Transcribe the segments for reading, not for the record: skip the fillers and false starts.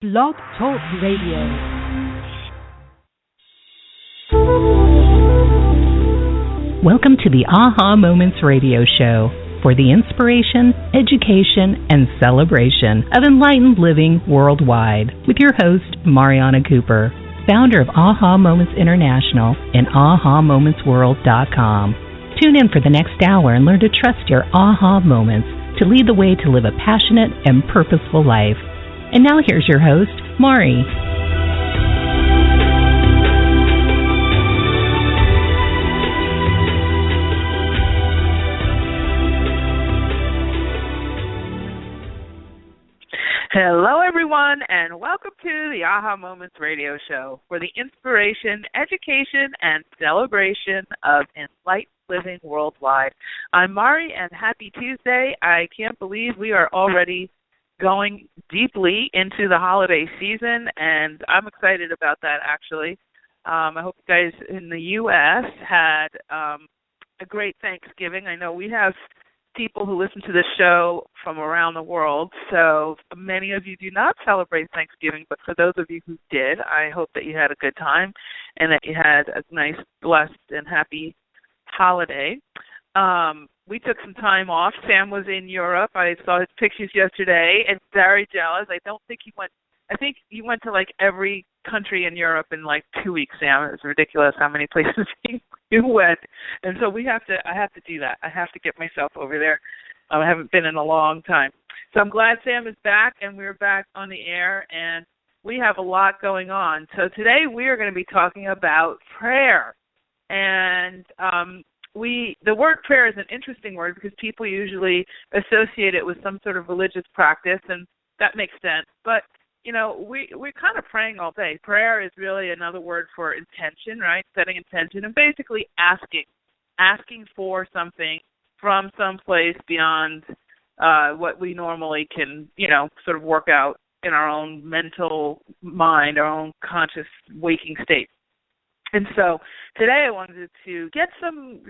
Blog Talk Radio. Welcome to the Aha Moments Radio Show for the inspiration, education, and celebration of enlightened living worldwide with your host, Mariana Cooper, founder of Aha Moments International and AhaMomentsWorld.com. Tune in for the next hour and learn to trust your Aha Moments to lead the way to live a passionate and purposeful life. And now here's your host, Mari. Hello, everyone, and welcome to the Aha Moments Radio Show for the inspiration, education, and celebration of enlightened living worldwide. I'm Mari, and happy Tuesday. I can't believe we are already going deeply into the holiday season, and I'm excited about that, actually. I hope you guys in the U.S. had a great Thanksgiving. I know we have people who listen to this show from around the world, so many of you do not celebrate Thanksgiving, but for those of you who did, I hope that you had a good time and that you had a nice, blessed, and happy holiday. We took some time off. Sam was in Europe. I saw his pictures yesterday and very jealous. I think he went to like every country in Europe in like 2 weeks, Sam. It was ridiculous how many places you went. And so I have to do that. I have to get myself over there. I haven't been in a long time. So I'm glad Sam is back and we're back on the air, and we have a lot going on. So today we are going to be talking about prayer. And the word prayer is an interesting word because people usually associate it with some sort of religious practice, and that makes sense. But, you know, we're kind of praying all day. Prayer is really another word for intention, right? Setting intention and basically asking for something from some place beyond what we normally can, sort of work out in our own mental mind, our own conscious waking state. And so today I wanted to get some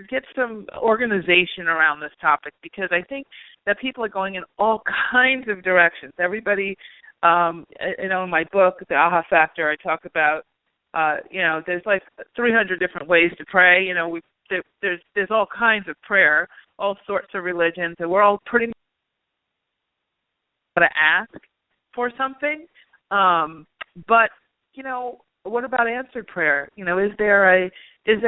organization around this topic because I think that people are going in all kinds of directions. Everybody, in my book, The Aha Factor, I talk about, there's like 300 different ways to pray. There's all kinds of prayer, all sorts of religions, and we're all pretty much going to ask for something. But what about answered prayer? Is there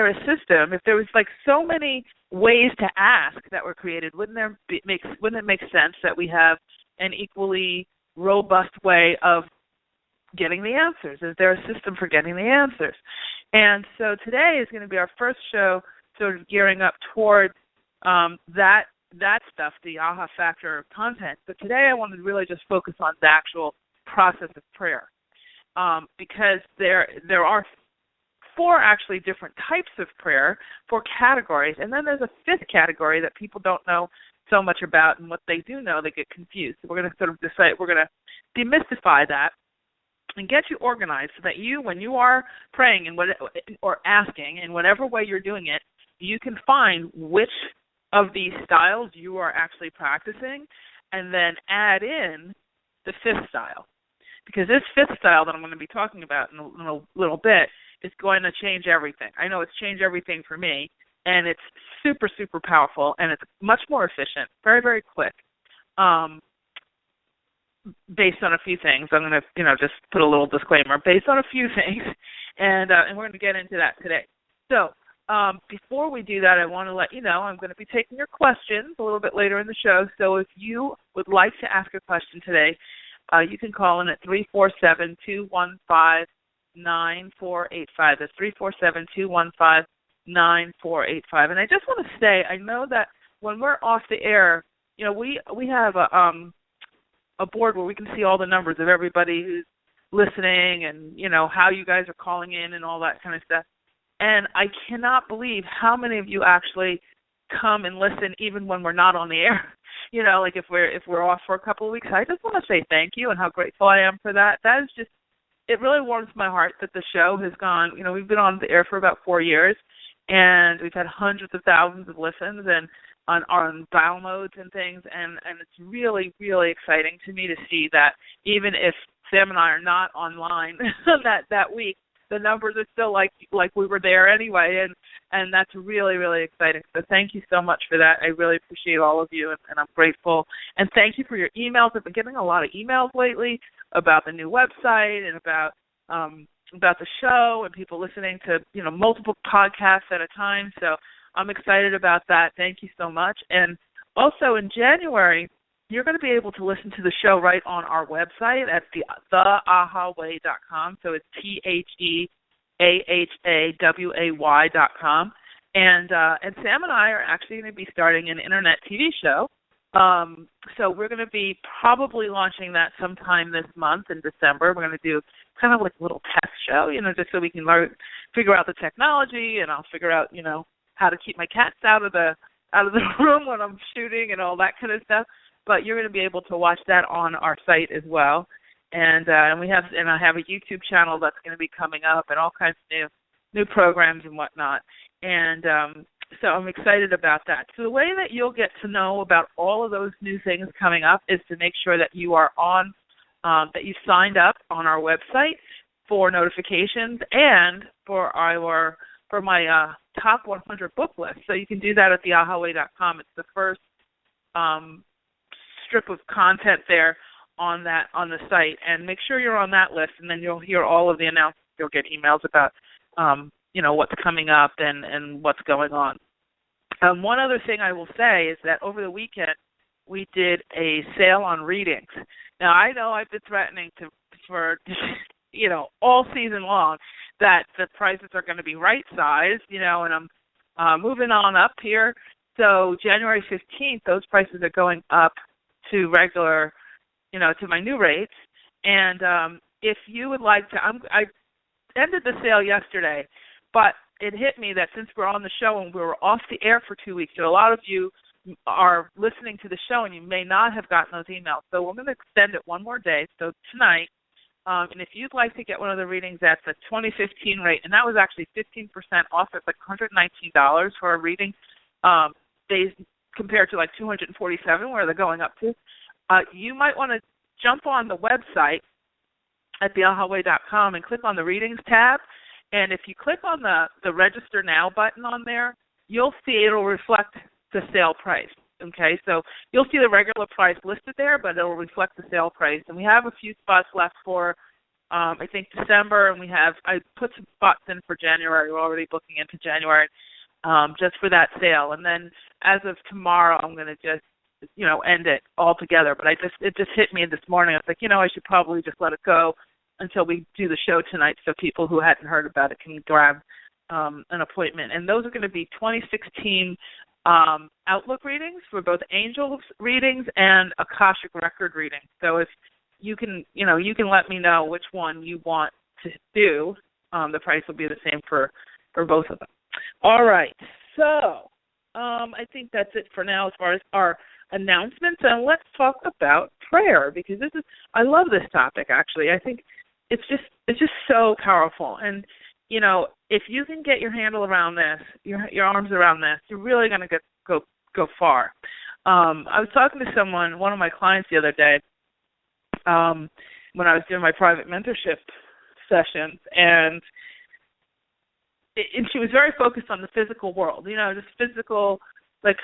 a system? If there was like so many ways to ask that were created, wouldn't it make sense that we have an equally robust way of getting the answers? Is there a system for getting the answers? And so today is going to be our first show, sort of gearing up towards that stuff, the Aha Factor content. But today I wanted to really just focus on the actual process of prayer. Because there are four actually different types of prayer, four categories, and then there's a fifth category that people don't know so much about, and what they do know, they get confused. So we're going to sort of we're going to demystify that and get you organized so that you, when you are praying or asking in whatever way you're doing it, you can find which of these styles you are actually practicing and then add in the fifth style. Because this fifth style that I'm going to be talking about in a little bit is going to change everything. I know it's changed everything for me, and it's super, super powerful, and it's much more efficient, very, very quick, based on a few things. I'm going to, just put a little disclaimer, based on a few things, and we're going to get into that today. So before we do that, I want to let you know I'm going to be taking your questions a little bit later in the show. So if you would like to ask a question today, you can call in at 347-215-9485. That's 347-215-9485. And I just want to say, I know that when we're off the air, we have a board where we can see all the numbers of everybody who's listening and, how you guys are calling in and all that kind of stuff. And I cannot believe how many of you actually come and listen even when we're not on the air. Like if we're off for a couple of weeks, I just want to say thank you and how grateful I am for that. That is just, it really warms my heart that the show has gone, we've been on the air for about 4 years, and we've had hundreds of thousands of listens and on downloads and things, and it's really, really exciting to me to see that even if Sam and I are not online that week, the numbers are still like we were there anyway, and that's really, really exciting. So thank you so much for that. I really appreciate all of you, and I'm grateful. And thank you for your emails. I've been getting a lot of emails lately about the new website and about the show and people listening to, multiple podcasts at a time. So I'm excited about that. Thank you so much. And also in January, you're going to be able to listen to the show right on our website at theahaway.com. So it's TheAHAWay.com. And Sam and I are actually going to be starting an internet TV show. So we're going to be probably launching that sometime this month in December. We're going to do kind of like a little test show, just so we can figure out the technology, and I'll figure out, how to keep my cats out of the room when I'm shooting and all that kind of stuff. But you're going to be able to watch that on our site as well. And I have a YouTube channel that's going to be coming up, and all kinds of new programs and whatnot. And so I'm excited about that. So the way that you'll get to know about all of those new things coming up is to make sure that you are that you signed up on our website for notifications and for my top 100 book list. So you can do that at theahaway.com. It's the first strip of content there on the site, and make sure you're on that list, and then you'll hear all of the announcements. You'll get emails about what's coming up and what's going on. One other thing I will say is that over the weekend we did a sale on readings. Now I know I've been threatening for all season long that the prices are going to be right-sized, and I'm moving on up here. So January 15th, those prices are going up to regular, to my new rates. And if you would like to, I ended the sale yesterday, but it hit me that since we're on the show and we were off the air for 2 weeks, a lot of you are listening to the show and you may not have gotten those emails. So we're going to extend it one more day. So tonight, and if you'd like to get one of the readings at the 2015 rate, and that was actually 15% off, it's like $119 for a reading, compared to like $247 where they're going up to, you might want to jump on the website at theahaway.com and click on the readings tab. And if you click on the register now button on there, you'll see it'll reflect the sale price. Okay, so you'll see the regular price listed there, but it'll reflect the sale price. And we have a few spots left for, I think, December, and I put some spots in for January. We're already booking into January just for that sale. And then as of tomorrow, I'm going to just, end it altogether. But it just hit me this morning. I was like, I should probably just let it go until we do the show tonight, so people who hadn't heard about it can grab an appointment. And those are going to be 2016 Outlook readings for both angel readings and Akashic record readings. So if you can let me know which one you want to do. The price will be the same for both of them. All right. So I think that's it for now as far as our announcements. And let's talk about prayer, because I love this topic. Actually, I think it's just so powerful. And if you can get your handle around this, your arms around this, you're really going to go far. I was talking to one of my clients the other day, when I was doing my private mentorship sessions, and she was very focused on the physical world, just physical, like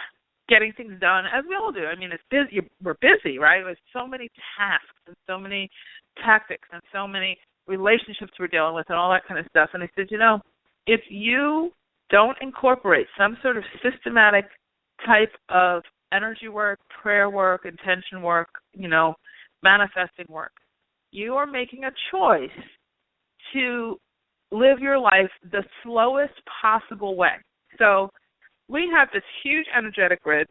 getting things done, as we all do. I mean, it's busy. We're busy, right? There's so many tasks and so many tactics and so many relationships we're dealing with and all that kind of stuff. And I said, if you don't incorporate some sort of systematic type of energy work, prayer work, intention work, manifesting work, you are making a choice to live your life the slowest possible way. So we have this huge energetic grid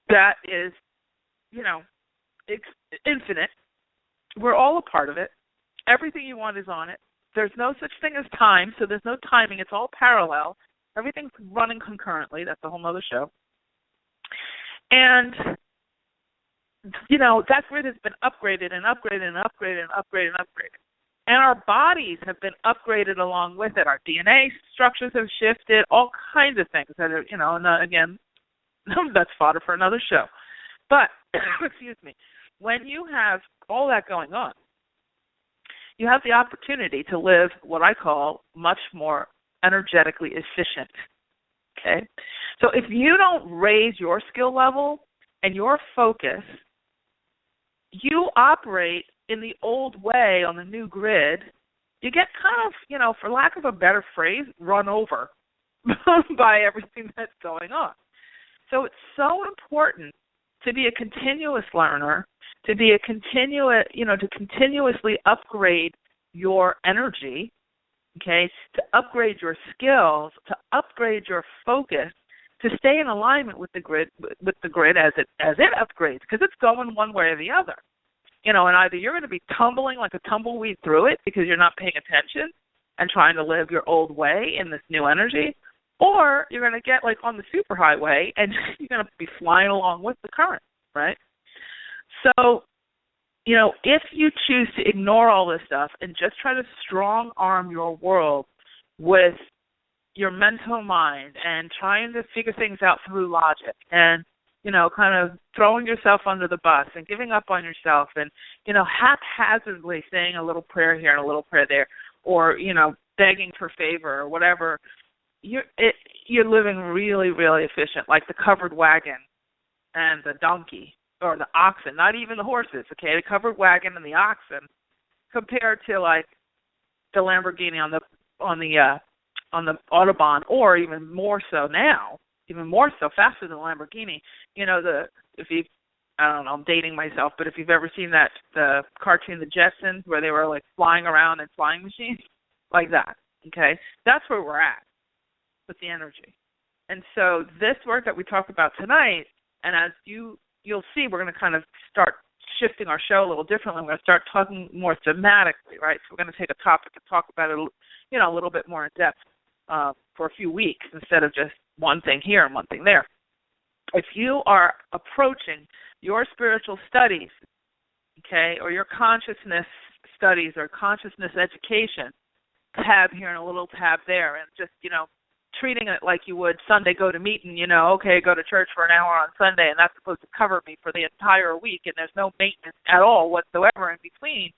that is, it's infinite. We're all a part of it. Everything you want is on it. There's no such thing as time, so there's no timing. It's all parallel. Everything's running concurrently. That's a whole other show. And, that grid has been upgraded and upgraded and upgraded and upgraded and upgraded. And our bodies have been upgraded along with it. Our DNA structures have shifted, all kinds of things that are, and again, that's fodder for another show. But, excuse me, when you have all that going on, you have the opportunity to live what I call much more energetically efficient. Okay? So if you don't raise your skill level and your focus, you operate in the old way on the new grid, you get kind of, for lack of a better phrase, run over by everything that's going on. So it's so important to be a continuous learner, to be a to continuously upgrade your energy, okay, to upgrade your skills, to upgrade your focus, to stay in alignment with the grid as it upgrades, because it's going one way or the other. And either you're going to be tumbling like a tumbleweed through it because you're not paying attention and trying to live your old way in this new energy, or you're going to get like on the superhighway and you're going to be flying along with the current, right? So, if you choose to ignore all this stuff and just try to strong arm your world with your mental mind and trying to figure things out through logic and, kind of throwing yourself under the bus and giving up on yourself and, haphazardly saying a little prayer here and a little prayer there, or, begging for favor or whatever, you're living really, really efficient, like the covered wagon and the donkey or the oxen, not even the horses, okay, the covered wagon and the oxen, compared to like the Lamborghini on the Autobahn, or even more so now, even more so faster than the Lamborghini. I don't know, I'm dating myself, but if you've ever seen the cartoon The Jetsons, where they were like flying around in flying machines, like that, okay, that's where we're at with the energy. And so this work that we talk about tonight, and as you'll see, we're going to kind of start shifting our show a little differently. We're going to start talking more thematically, right? So we're going to take a topic and talk about it, a little bit more in depth for a few weeks instead of just one thing here and one thing there. If you are approaching your spiritual studies, okay, or your consciousness studies or consciousness education tab here and a little tab there, and just, treating it like you would Sunday go to meeting, okay, go to church for an hour on Sunday, and that's supposed to cover me for the entire week, and there's no maintenance at all whatsoever in between,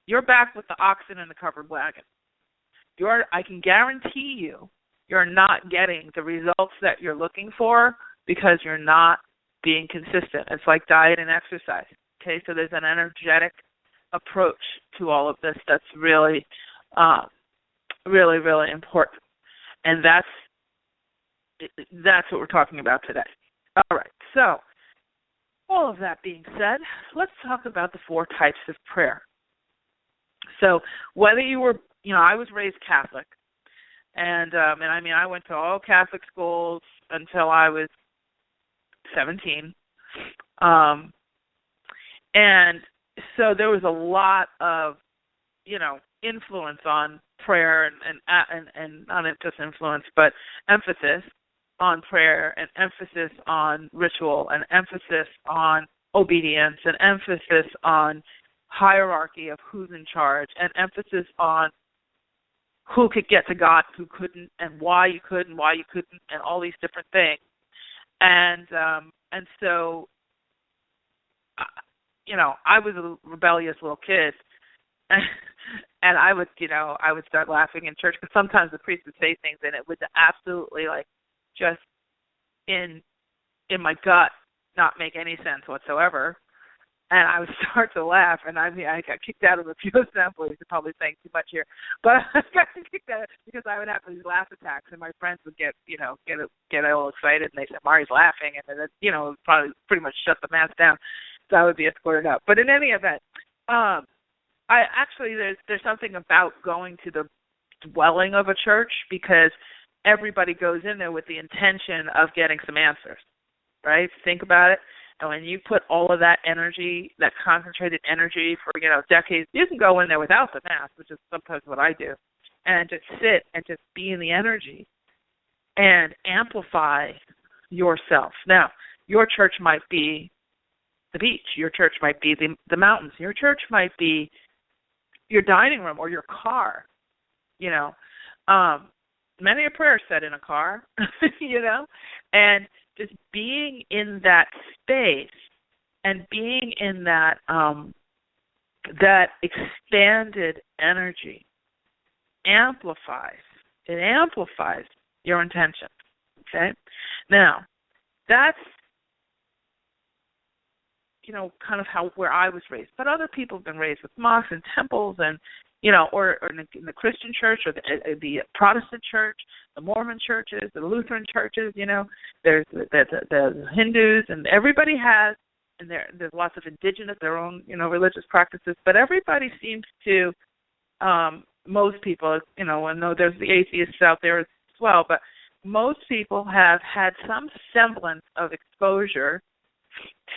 you're back with the oxen and the covered wagon. I can guarantee you're not getting the results that you're looking for because you're not being consistent. It's like diet and exercise, okay? So there's an energetic approach to all of this that's really, really, really important. And that's what we're talking about today. All right, so all of that being said, let's talk about the 4 types of prayer. So whether you were, I was raised Catholic, and I went to all Catholic schools until I was 17, and so there was a lot of, influence on prayer and not just influence, but emphasis on prayer and emphasis on ritual and emphasis on obedience and emphasis on hierarchy of who's in charge and emphasis on who could get to God, who couldn't, and why you could and why you couldn't, and all these different things. And so, I was a rebellious little kid. And I would start laughing in church because sometimes the priest would say things and it would absolutely just in my gut not make any sense whatsoever. And I would start to laugh, and I got kicked out of a few assemblies. I'm probably saying too much here, but I got kicked out because I would have these laugh attacks, and my friends would get all excited, and they said Mari's laughing, and then probably pretty much shut the mass down. So I would be escorted out. But in any event, there's something about going to the dwelling of a church because everybody goes in there with the intention of getting some answers, right? Think about it. And when you put all of that energy, that concentrated energy for, decades, you can go in there without the mass, which is sometimes what I do, and just sit and just be in the energy and amplify yourself. Now, your church might be the beach. Your church might be the mountains. Your church might be your dining room or your car. Many a prayer said in a car, and just being in that space and being in that that expanded energy amplifies. It amplifies your intention. Okay? Now, that's, kind of where I was raised. But other people have been raised with mosques and temples and, or in the Christian church or the Protestant church, the Mormon churches, the Lutheran churches, there's the Hindus, and everybody has, and there's lots of indigenous, their own, religious practices, but everybody seems to, most people, I know there's the atheists out there as well, but most people have had some semblance of exposure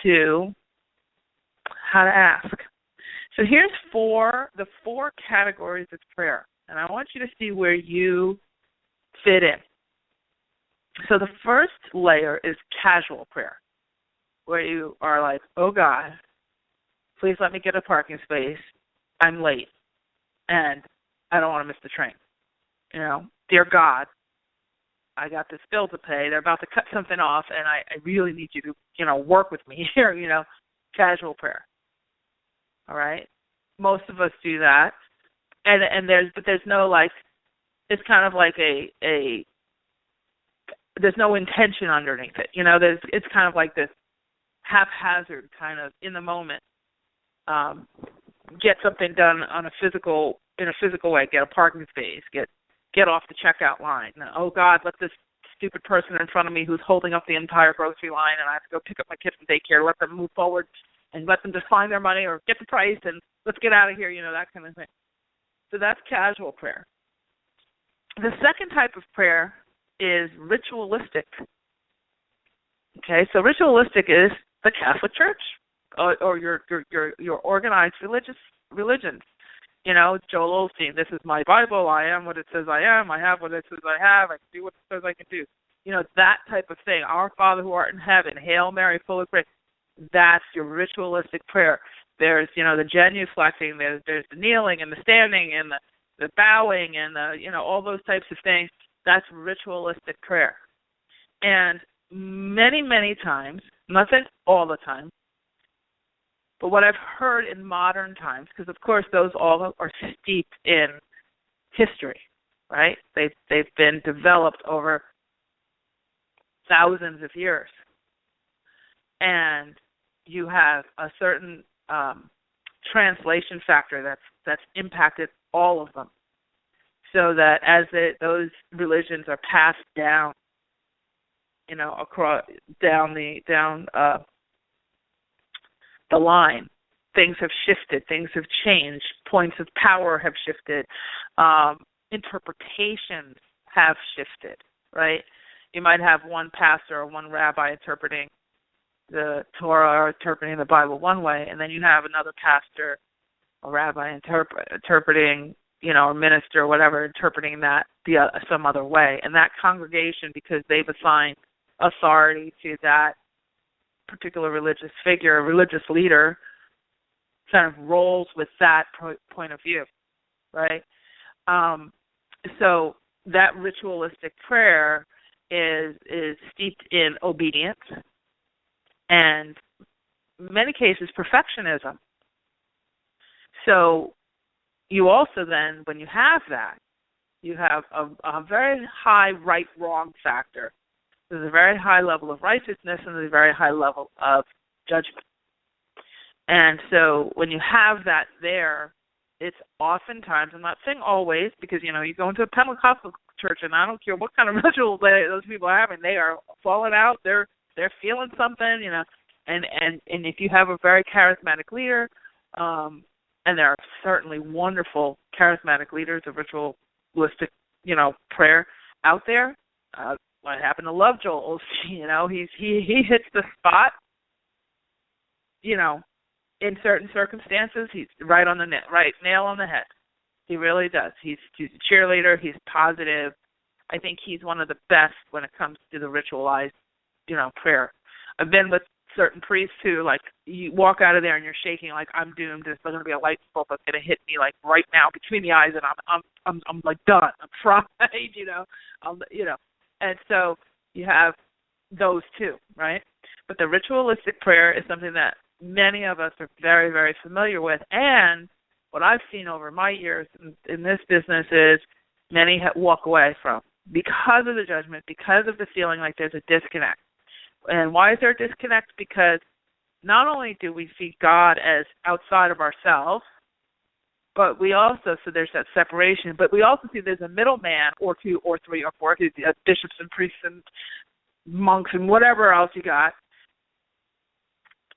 to how to ask. So here's the four categories of prayer, and I want you to see where you fit in. So the first layer is casual prayer, where you are like, oh God, please let me get a parking space. I'm late, and I don't want to miss the train. Dear God, I got this bill to pay. They're about to cut something off, and I really need you to, work with me here, casual prayer. All right? Most of us do that. And there's no, it's kind of like there's no intention underneath it. It's kind of like this haphazard kind of in the moment, get something done in a physical way, get a parking space, get off the checkout line. Oh God, let this stupid person in front of me who's holding up the entire grocery line, and I have to go pick up my kids from daycare, let them move forward and let them just find their money or get the price and let's get out of here, that kind of thing. So that's casual prayer. The second type of prayer is ritualistic. Okay, so ritualistic is the Catholic Church or your organized religions. Joel Osteen, this is my Bible, I am what it says I am, I have what it says I have, I can do what it says I can do. That type of thing. Our Father who art in heaven, Hail Mary, full of grace. That's your ritualistic prayer. There's, the genuflecting, there's the kneeling and the standing and the bowing and all those types of things. That's ritualistic prayer. And many, many times, nothing all the time, but what I've heard in modern times, because of course those all are steeped in history, right? They've been developed over thousands of years. And you have a certain translation factor that's impacted all of them, so that as those religions are passed down, across down the line, things have shifted, things have changed, points of power have shifted, interpretations have shifted, right? You might have one pastor or one rabbi interpreting the Torah or interpreting the Bible one way, and then you have another pastor or rabbi interpreting, or minister or whatever, interpreting that some other way. And that congregation, because they've assigned authority to that particular religious figure, religious leader, kind of rolls with that point of view, right? So that ritualistic prayer is steeped in obedience and, in many cases, perfectionism. So you also then, when you have that, you have a very high right-wrong factor. There's a very high level of righteousness and there's a very high level of judgment. And so when you have that there, it's oftentimes, I'm not saying always, because, you go into a Pentecostal church and I don't care what kind of ritual those people are having, they are falling out, they're feeling something, and if you have a very charismatic leader, and there are certainly wonderful charismatic leaders of ritualistic, prayer out there. I happen to love Joel Osteen. He hits the spot, in certain circumstances. He's right on the nail on the head. He really does. He's a cheerleader. He's positive. I think he's one of the best when it comes to the ritualized, prayer. I've been with certain priests who, you walk out of there and you're shaking like, I'm doomed. There's going to be a light bulb that's going to hit me right now between the eyes, and I'm done. I'm fried, And so you have those two, right? But the ritualistic prayer is something that many of us are very, very familiar with. And what I've seen over my years in this business is many walk away from because of the judgment, because of the feeling like there's a disconnect. And why is there a disconnect? Because not only do we see God as outside of ourselves, but we also, so there's that separation, but we also see there's a middleman or two or three or four, bishops and priests and monks and whatever else you got,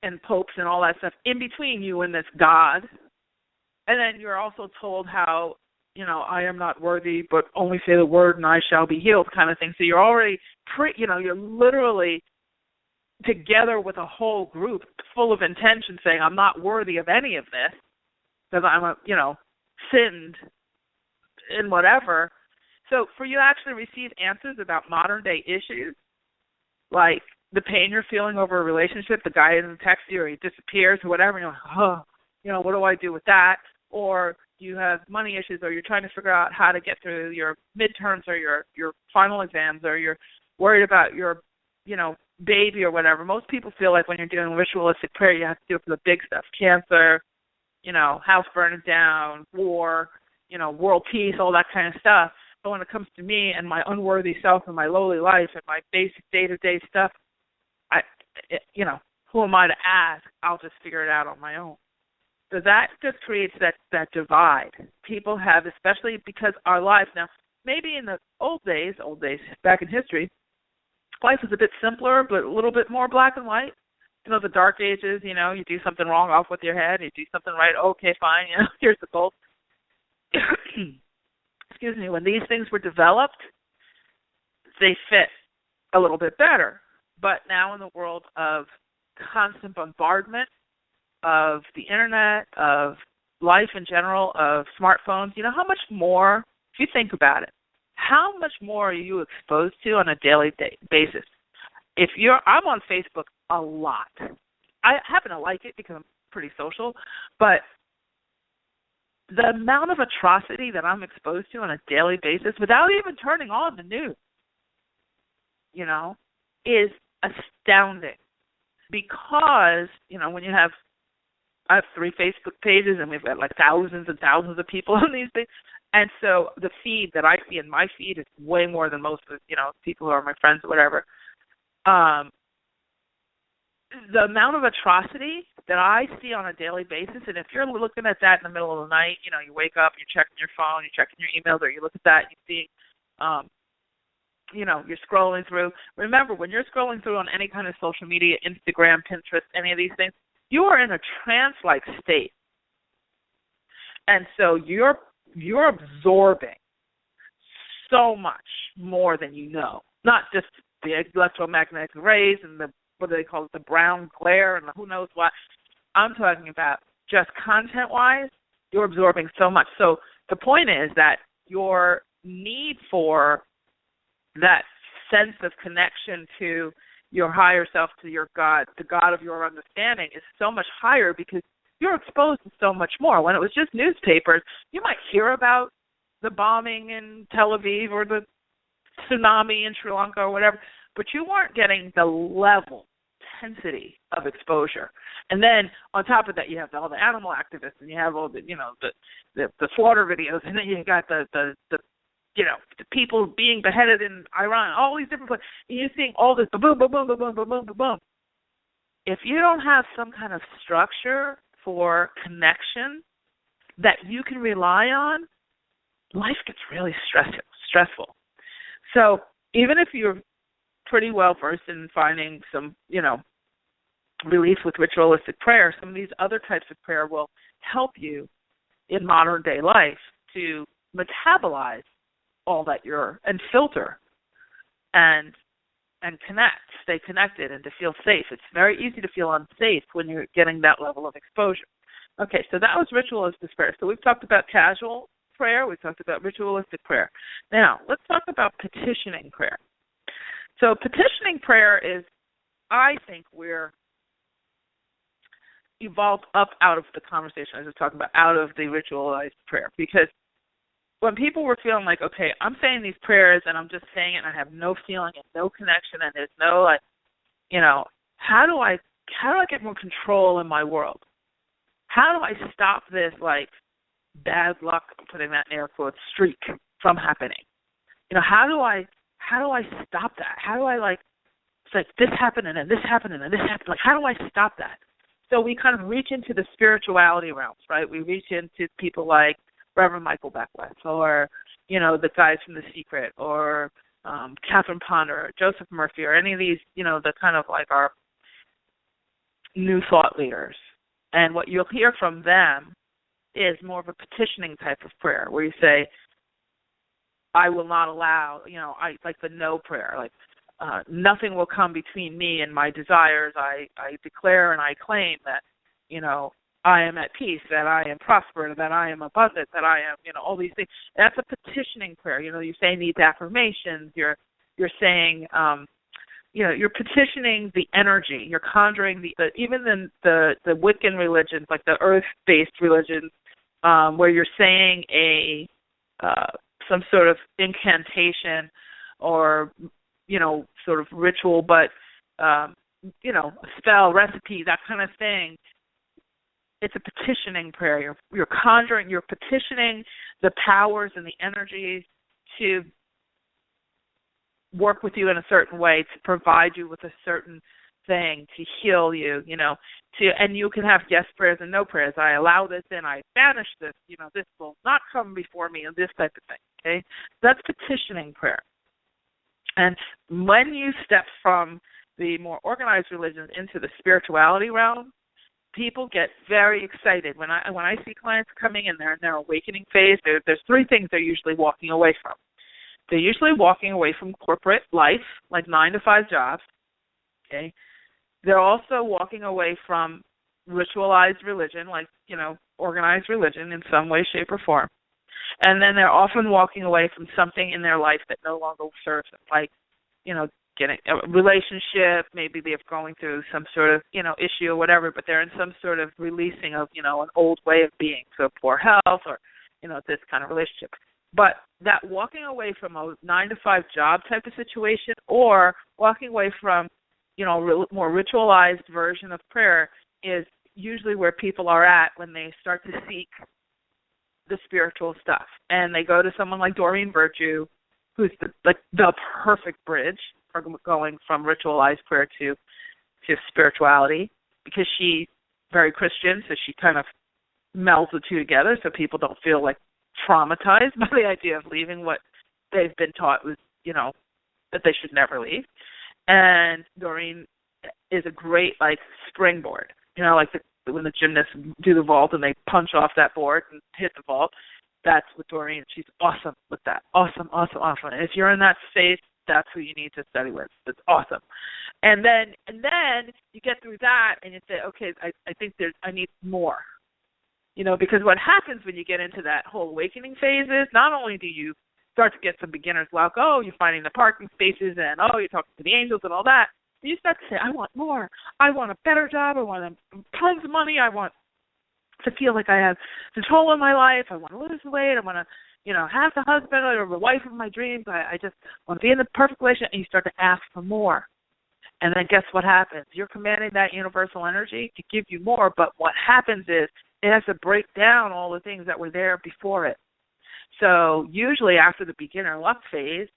and popes and all that stuff in between you and this God. And then you're also told how, I am not worthy, but only say the word and I shall be healed kind of thing. So you're already, you're literally together with a whole group full of intention saying, I'm not worthy of any of this because I'm, sinned in whatever. So for you to actually receive answers about modern day issues, like the pain you're feeling over a relationship, the guy doesn't text you or he disappears or whatever, and you're like, what do I do with that? Or you have money issues, or you're trying to figure out how to get through your midterms or your final exams, or you're worried about your, baby or whatever. Most people feel like when you're doing ritualistic prayer, you have to do it for the big stuff, cancer, house burning down, war, world peace, all that kind of stuff. But when it comes to me and my unworthy self and my lowly life and my basic day-to-day stuff, who am I to ask? I'll just figure it out on my own. So that just creates that divide. People have, especially because our lives now, maybe in the old days, back in history, life was a bit simpler, but a little bit more black and white. The dark ages, you do something wrong, off with your head. You do something right, okay, fine, here's the goal. Excuse me, when these things were developed, they fit a little bit better. But now in the world of constant bombardment, of the internet, of life in general, of smartphones, how much more, if you think about it, how much more are you exposed to on a daily basis? I'm on Facebook a lot. I happen to like it because I'm pretty social, but the amount of atrocity that I'm exposed to on a daily basis without even turning on the news, is astounding. Because, when I have 3 Facebook pages and we've got like thousands and thousands of people on these things. And so the feed that I see in my feed is way more than most of, people who are my friends or whatever. The amount of atrocity that I see on a daily basis, and if you're looking at that in the middle of the night, you wake up, you're checking your phone, you're checking your emails, or you look at that and you see, you're scrolling through. Remember, when you're scrolling through on any kind of social media, Instagram, Pinterest, any of these things, you are in a trance-like state. And so you're absorbing so much more than you know. Not just the electromagnetic rays and the, what do they call it, the brown glare and the who knows what. I'm talking about just content-wise, you're absorbing so much. So the point is that your need for that sense of connection to your higher self, to your God, the God of your understanding, is so much higher because you're exposed to so much more. When it was just newspapers, you might hear about the bombing in Tel Aviv or the tsunami in Sri Lanka or whatever, but you weren't getting the level, intensity of exposure. And then on top of that, you have all the animal activists, and you have all the, the slaughter videos, and then you got the people being beheaded in Iran, all these different places. And you're seeing all this boom, boom, boom, boom, boom, boom, boom, boom, boom. If you don't have some kind of structure for connection that you can rely on, life gets really stressful. So even if you're pretty well versed in finding some, relief with ritualistic prayer, some of these other types of prayer will help you in modern day life to metabolize all that and filter and connect, stay connected, and to feel safe. It's very easy to feel unsafe when you're getting that level of exposure. Okay, so that was ritualistic prayer. So we've talked about casual prayer. We've talked about ritualistic prayer. Now, let's talk about petitioning prayer. So petitioning prayer is, I think, we're evolved up out of the conversation I was just talking about, out of the ritualized prayer. Because when people were feeling like, okay, I'm saying these prayers and I'm just saying it and I have no feeling and no connection and there's no, how do I get more control in my world? How do I stop this, like, bad luck, I'm putting that in air quotes, streak from happening? How do I stop that? How do I, like, it's like this happened and then this happened and then this happened. Like, how do I stop that? So we kind of reach into the spirituality realms, right? We reach into people like Reverend Michael Beckwith, or, the guys from The Secret, or Catherine Ponder, or Joseph Murphy, or any of these, the kind of like our new thought leaders. And what you'll hear from them is more of a petitioning type of prayer, where you say, I will not allow, I like the no prayer, like nothing will come between me and my desires. I declare and I claim that, I am at peace, that I am prosperous, that I am abundant, that I am, all these things. That's a petitioning prayer. You say needs affirmations. You're saying, you're petitioning the energy. You're conjuring even the Wiccan religions, like the earth-based religions, where you're saying some sort of incantation or, sort of ritual, but, a spell, recipe, that kind of thing. It's a petitioning prayer. You're conjuring, you're petitioning the powers and the energies to work with you in a certain way, to provide you with a certain thing, to heal you, and you can have yes prayers and no prayers. I allow this in, I banish this, this will not come before me, and this type of thing, okay? That's petitioning prayer. And when you step from the more organized religions into the spirituality realm, people get very excited. When I see clients coming in there in their awakening phase, there's three things they're usually walking away from. They're usually walking away from corporate life, like 9-to-5 jobs, okay? They're also walking away from ritualized religion, like, organized religion in some way, shape, or form. And then they're often walking away from something in their life that no longer serves them, like, getting a relationship, maybe they're going through some sort of, issue or whatever, but they're in some sort of releasing of, an old way of being, so poor health or, this kind of relationship. But that walking away from a 9-to-5 job type of situation, or walking away from, more ritualized version of prayer, is usually where people are at when they start to seek the spiritual stuff. And they go to someone like Doreen Virtue, who's the perfect bridge for going from ritualized prayer to spirituality, because she's very Christian, so she kind of melds the two together so people don't feel like traumatized by the idea of leaving what they've been taught was, that they should never leave. And Doreen is a great, like, springboard, like when the gymnasts do the vault and they punch off that board and hit the vault. That's with Doreen. She's awesome with that. Awesome. And if you're in that space, that's who you need to study with. It's awesome. And then you get through that and you say, okay, I think I need more. Because what happens when you get into that whole awakening phase is not only do you start to get some beginner's luck, you're finding the parking spaces and, you're talking to the angels and all that, you start to say, I want more. I want a better job. I want tons of money. I want to feel like I have control of my life. I want to lose weight. I want to, have the husband or the wife of my dreams. I just want to be in the perfect relationship. And you start to ask for more. And then guess what happens? You're commanding that universal energy to give you more. But what happens is it has to break down all the things that were there before it. So usually after the beginner luck phase,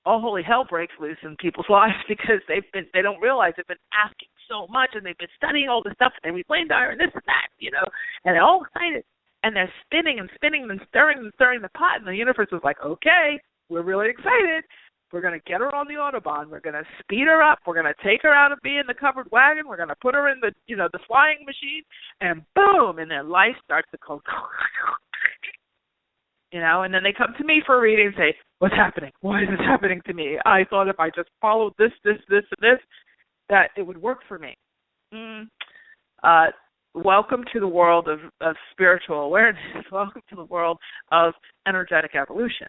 all holy hell breaks loose in people's lives, because they don't realize they've been asking so much and they've been studying all this stuff and they replaying diary and this and that, and they're all excited and they're spinning and stirring the pot, and the universe is like, okay, we're really excited. We're going to get her on the Autobahn. We're going to speed her up. We're going to take her out of being the covered wagon. We're going to put her in the flying machine, and boom, and their life starts to go, and then they come to me for a reading and say, what's happening? Why is this happening to me? I thought if I just followed this, and this, that it would work for me. Welcome to the world of spiritual awareness. Welcome to the world of energetic evolution,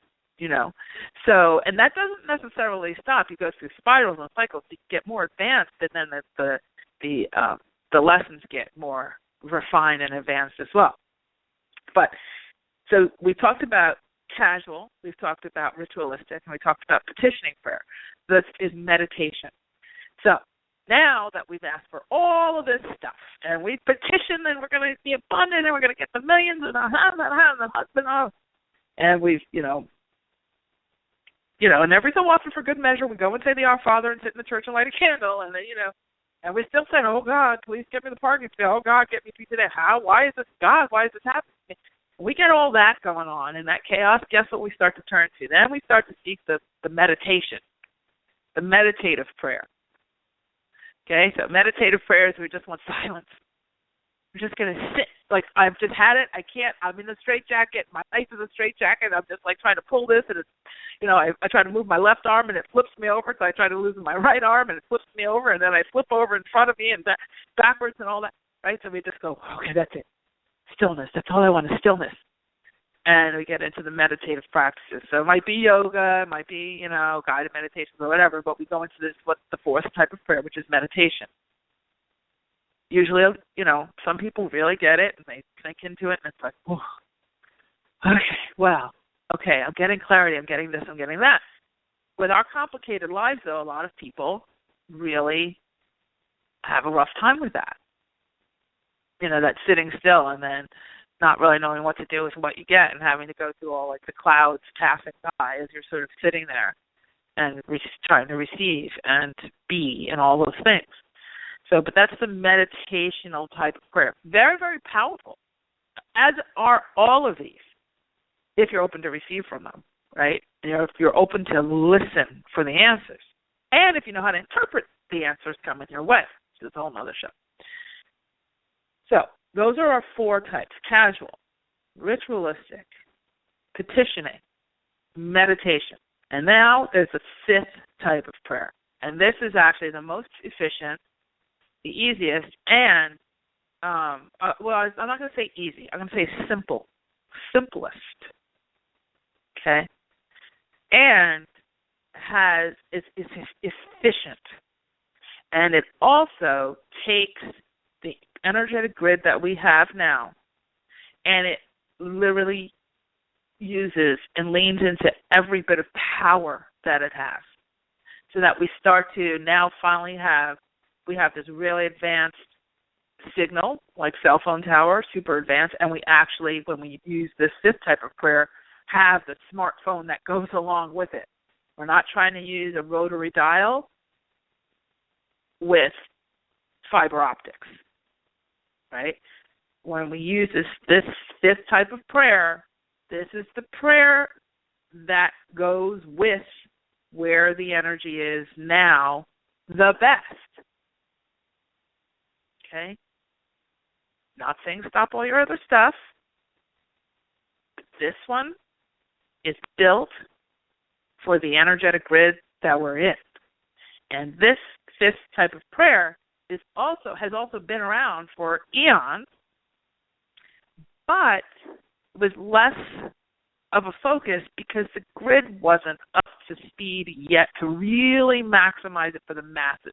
So, and that doesn't necessarily stop. You go through spirals and cycles to get more advanced, and then the lessons get more refined and advanced as well. But so we talked about casual, we've talked about ritualistic, and we talked about petitioning prayer. This is meditation. So Now that we've asked for all of this stuff, and we've petitioned, and we're going to be abundant, and we're going to get the millions, and the husband, and we've, and every so often for good measure, we go and say the Our Father and sit in the church and light a candle, and then, and we're still saying, oh, God, please get me the parking space. Oh, God, get me through today. How? Why is this, God? Why is this happening? We get all that going on in that chaos. Guess what we start to turn to? Then we start to seek the meditation, the meditative prayer. Okay, so meditative prayer is we just want silence. We're just going to sit. Like, I've just had it. I can't. I'm in a straitjacket. My life is a straitjacket. I'm just, like, trying to pull this. And, it's, I try to move my left arm, and it flips me over. So I try to loosen my right arm, and it flips me over. And then I flip over in front of me and backwards and all that. Right? So we just go, okay, that's it. Stillness. That's all I want is stillness. And we get into the meditative practices. So it might be yoga, it might be, guided meditations or whatever, but we go into this, what's the fourth type of prayer, which is meditation. Usually, some people really get it, and they sink into it, and it's like, oh, okay, wow, okay, I'm getting clarity, I'm getting this, I'm getting that. With our complicated lives, though, a lot of people really have a rough time with that. That sitting still and then not really knowing what to do with what you get and having to go through all, like, the clouds passing by as you're sort of sitting there and trying to receive and be and all those things. So, but that's the meditational type of prayer. Very, very powerful, as are all of these, if you're open to receive from them, right? If you're open to listen for the answers. And if you know how to interpret the answers coming your way, which is a whole other show. So, those are our four types: casual, ritualistic, petitioning, meditation. And now there's a fifth type of prayer. And this is actually the most efficient, the easiest, and, I'm not going to say easy. I'm going to say simplest. Okay? And is efficient. And it also takes the energetic grid that we have now, and it literally uses and leans into every bit of power that it has, so that we start to now finally we have this really advanced signal, like cell phone tower, super advanced, and we actually, when we use this fifth type of prayer, have the smartphone that goes along with it. We're not trying to use a rotary dial with fiber optics. Right? When we use this fifth type of prayer, this is the prayer that goes with where the energy is now the best. Okay? Not saying stop all your other stuff. But this one is built for the energetic grid that we're in. And this fifth type of prayer has also been around for eons, but was less of a focus because the grid wasn't up to speed yet to really maximize it for the masses.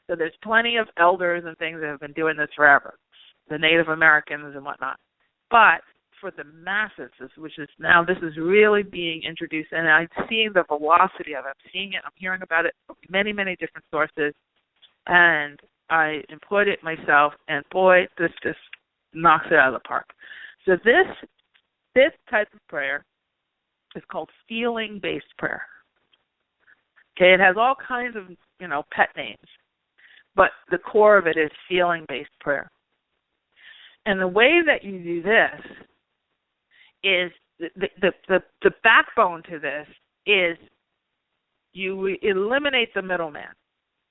So there's plenty of elders and things that have been doing this forever, the Native Americans and whatnot. But for the masses, which is now, this is really being introduced, and I'm seeing the velocity of it. I'm seeing it, I'm hearing about it from many, many different sources, and I employed it myself, and boy, this just knocks it out of the park. So this type of prayer is called feeling-based prayer. Okay, it has all kinds of, pet names, but the core of it is feeling-based prayer. And the way that you do this is the backbone to this is you eliminate the middleman.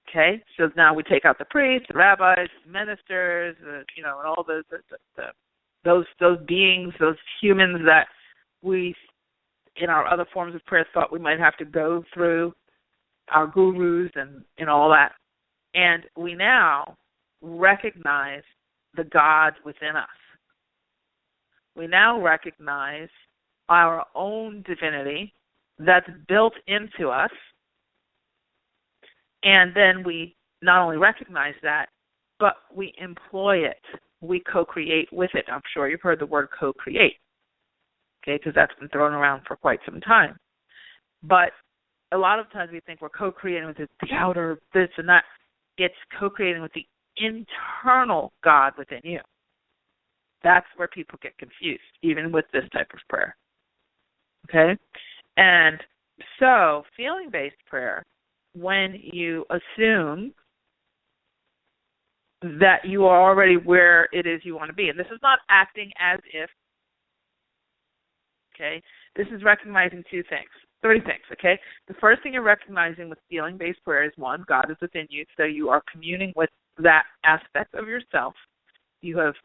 Okay, so now we take out the priests, the rabbis, the ministers, and all those beings, those humans that we, in our other forms of prayer, thought we might have to go through, our gurus and all that. And we now recognize the God within us. We now recognize our own divinity that's built into us. And then we not only recognize that, but we employ it. We co-create with it. I'm sure you've heard the word co-create, okay, because that's been thrown around for quite some time. But a lot of times we think we're co-creating with the outer this and that. It's co-creating with the internal God within you. That's where people get confused, even with this type of prayer. Okay? And so, feeling-based prayer, when you assume that you are already where it is you want to be, and this is not acting as if, okay? This is recognizing three things, okay? The first thing you're recognizing with feeling-based prayer is, one, God is within you, so you are communing with that aspect of yourself. You have,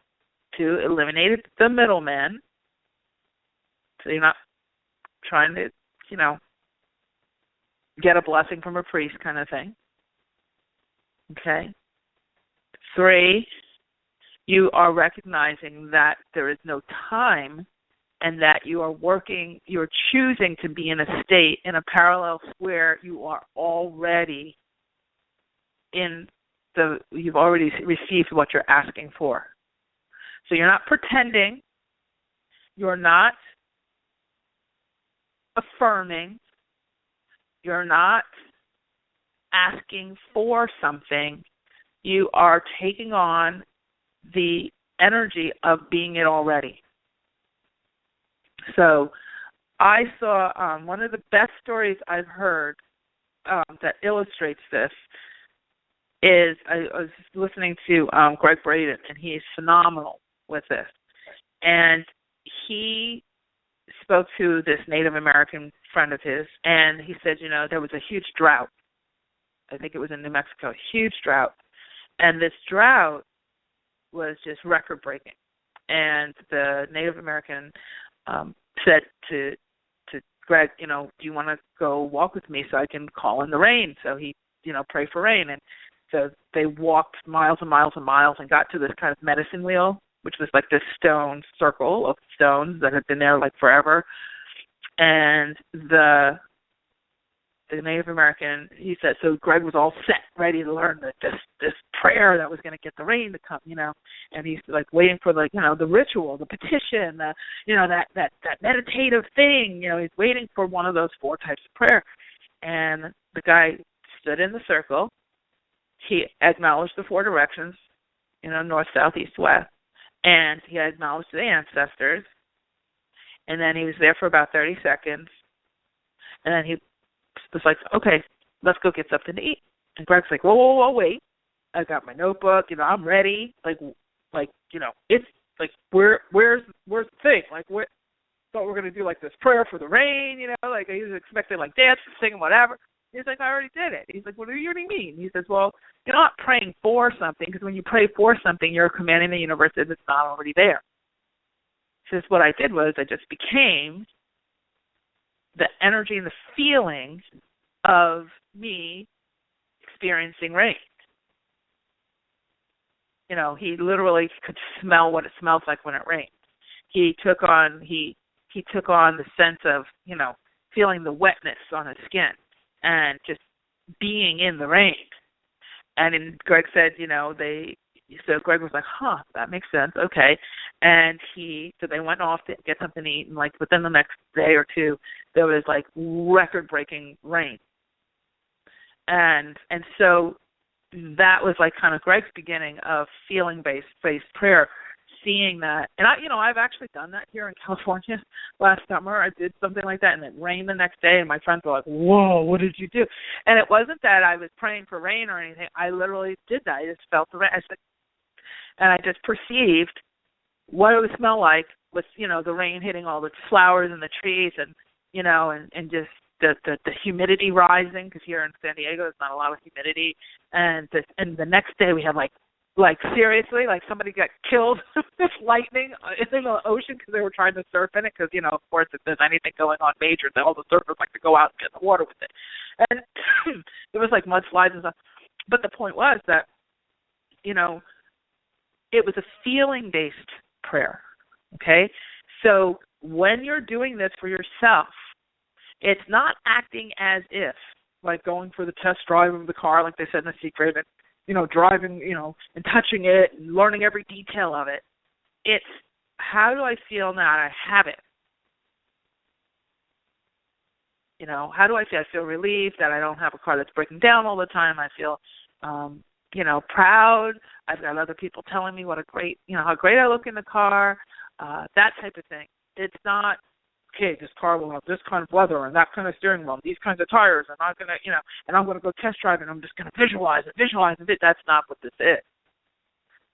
two, eliminated the middleman, so you're not trying to, get a blessing from a priest kind of thing, okay? 3, you are recognizing that there is no time and that you're choosing to be in a state, in a parallel square. You are already you've already received what you're asking for. So you're not pretending, you're not affirming, you're not asking for something. You are taking on the energy of being it already. So I saw one of the best stories I've heard that illustrates this is I was listening to Greg Braden, and he's phenomenal with this. And he spoke to this Native American friend of his, and he said, there was a huge drought. I think it was in New Mexico, huge drought. And this drought was just record-breaking. And the Native American said to Greg, do you want to go walk with me so I can call in the rain? So he, pray for rain. And so they walked miles and miles and miles and got to this kind of medicine wheel, which was like this stone circle of stones that had been there like forever. And the Native American, he said, so Greg was all set, ready to learn this prayer that was going to get the rain to come, and he's like waiting for the ritual, the petition, that meditative thing, he's waiting for one of those 4 types of prayer. And the guy stood in the circle. He acknowledged the 4 directions, north, south, east, west, and he acknowledged the ancestors. And then he was there for about 30 seconds, and then he was like, okay, let's go get something to eat. And Greg's like, whoa, wait. I got my notebook, I'm ready. It's like, where's the thing? Like, what? Thought we were going to do like this prayer for the rain, he was expecting like dance, singing, whatever. He's like, I already did it. He's like, what do you mean? He says, well, you're not praying for something, because when you pray for something, you're commanding the universe that it's not already there. He says, what I did was I just became the energy and the feeling of me experiencing rain. He literally could smell what it smells like when it rains. He took on the sense of, feeling the wetness on his skin and just being in the rain. And then Greg said, so Greg was like, that makes sense, okay. And so they went off to get something to eat, and like within the next day or two, there was like record-breaking rain. And so that was like kind of Greg's beginning of feeling-based prayer, seeing that. And I've actually done that here in California last summer. I did something like that, and it rained the next day, and my friends were like, whoa, what did you do? And it wasn't that I was praying for rain or anything. I literally did that. I just felt the rain. And I just perceived what it would smell like with, the rain hitting all the flowers and the trees, and, and just the humidity rising, because here in San Diego there's not a lot of humidity. And the next day we had like seriously, like somebody got killed with lightning in the ocean because they were trying to surf in it, because, of course, if there's anything going on major, then all the surfers like to go out and get in the water with it. And there was like mudslides and stuff. But the point was that, it was a feeling-based prayer, okay? So when you're doing this for yourself, it's not acting as if, like going for the test drive of the car, like they said in The Secret, and, driving, and touching it and learning every detail of it. It's, how do I feel now that I have it? How do I feel? I feel relieved that I don't have a car that's breaking down all the time. I feel proud. I've got other people telling me what a great, how great I look in the car, that type of thing. It's not, okay, this car will have this kind of leather and that kind of steering wheel, and these kinds of tires, and I'm going to, and I'm going to go test drive it, and I'm just going to visualize it. That's not what this is.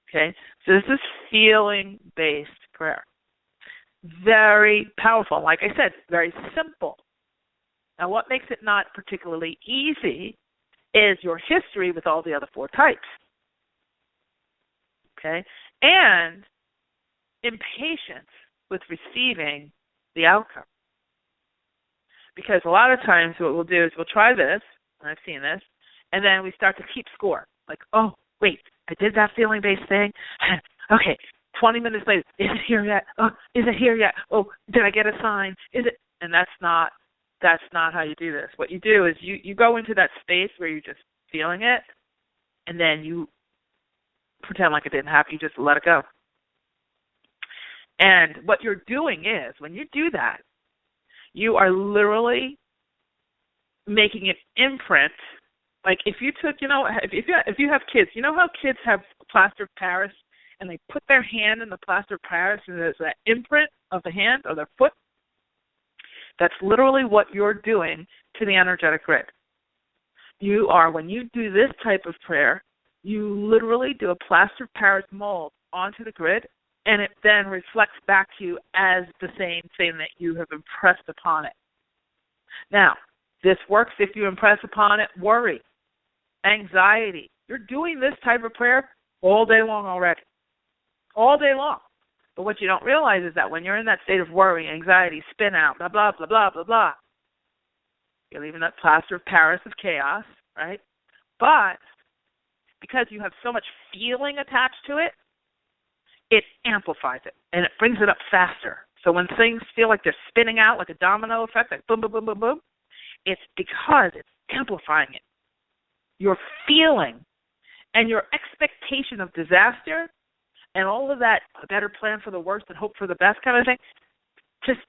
Okay? So this is feeling-based prayer. Very powerful. Like I said, very simple. Now, what makes it not particularly easy is your history with all the other 4 types. Okay? And impatience with receiving the outcome. Because a lot of times what we'll do is we'll try this, and I've seen this, and then we start to keep score. Like, oh, wait, I did that feeling-based thing. Okay, 20 minutes later, is it here yet? Oh, is it here yet? Oh, did I get a sign? Is it? And that's not how you do this. What you do is you go into that space where you're just feeling it, and then you pretend like it didn't happen. You just let it go. And what you're doing is, when you do that, you are literally making an imprint. Like if you took, if you have kids, you know how kids have plaster of Paris, and they put their hand in the plaster of Paris, and there's that imprint of the hand or their foot? That's literally what you're doing to the energetic grid. You are, when you do this type of prayer, you literally do a plaster of Paris mold onto the grid, and it then reflects back to you as the same thing that you have impressed upon it. Now, this works if you impress upon it worry, anxiety. You're doing this type of prayer all day long already. All day long. But what you don't realize is that when you're in that state of worry, anxiety, spin out, blah, blah, blah, blah, blah, blah, you're leaving that plaster of Paris of chaos, right? But because you have so much feeling attached to it, it amplifies it, and it brings it up faster. So when things feel like they're spinning out like a domino effect, like boom, boom, boom, boom, boom, it's because it's amplifying it. Your feeling and your expectation of disaster and all of that, a better plan for the worst and hope for the best kind of thing, just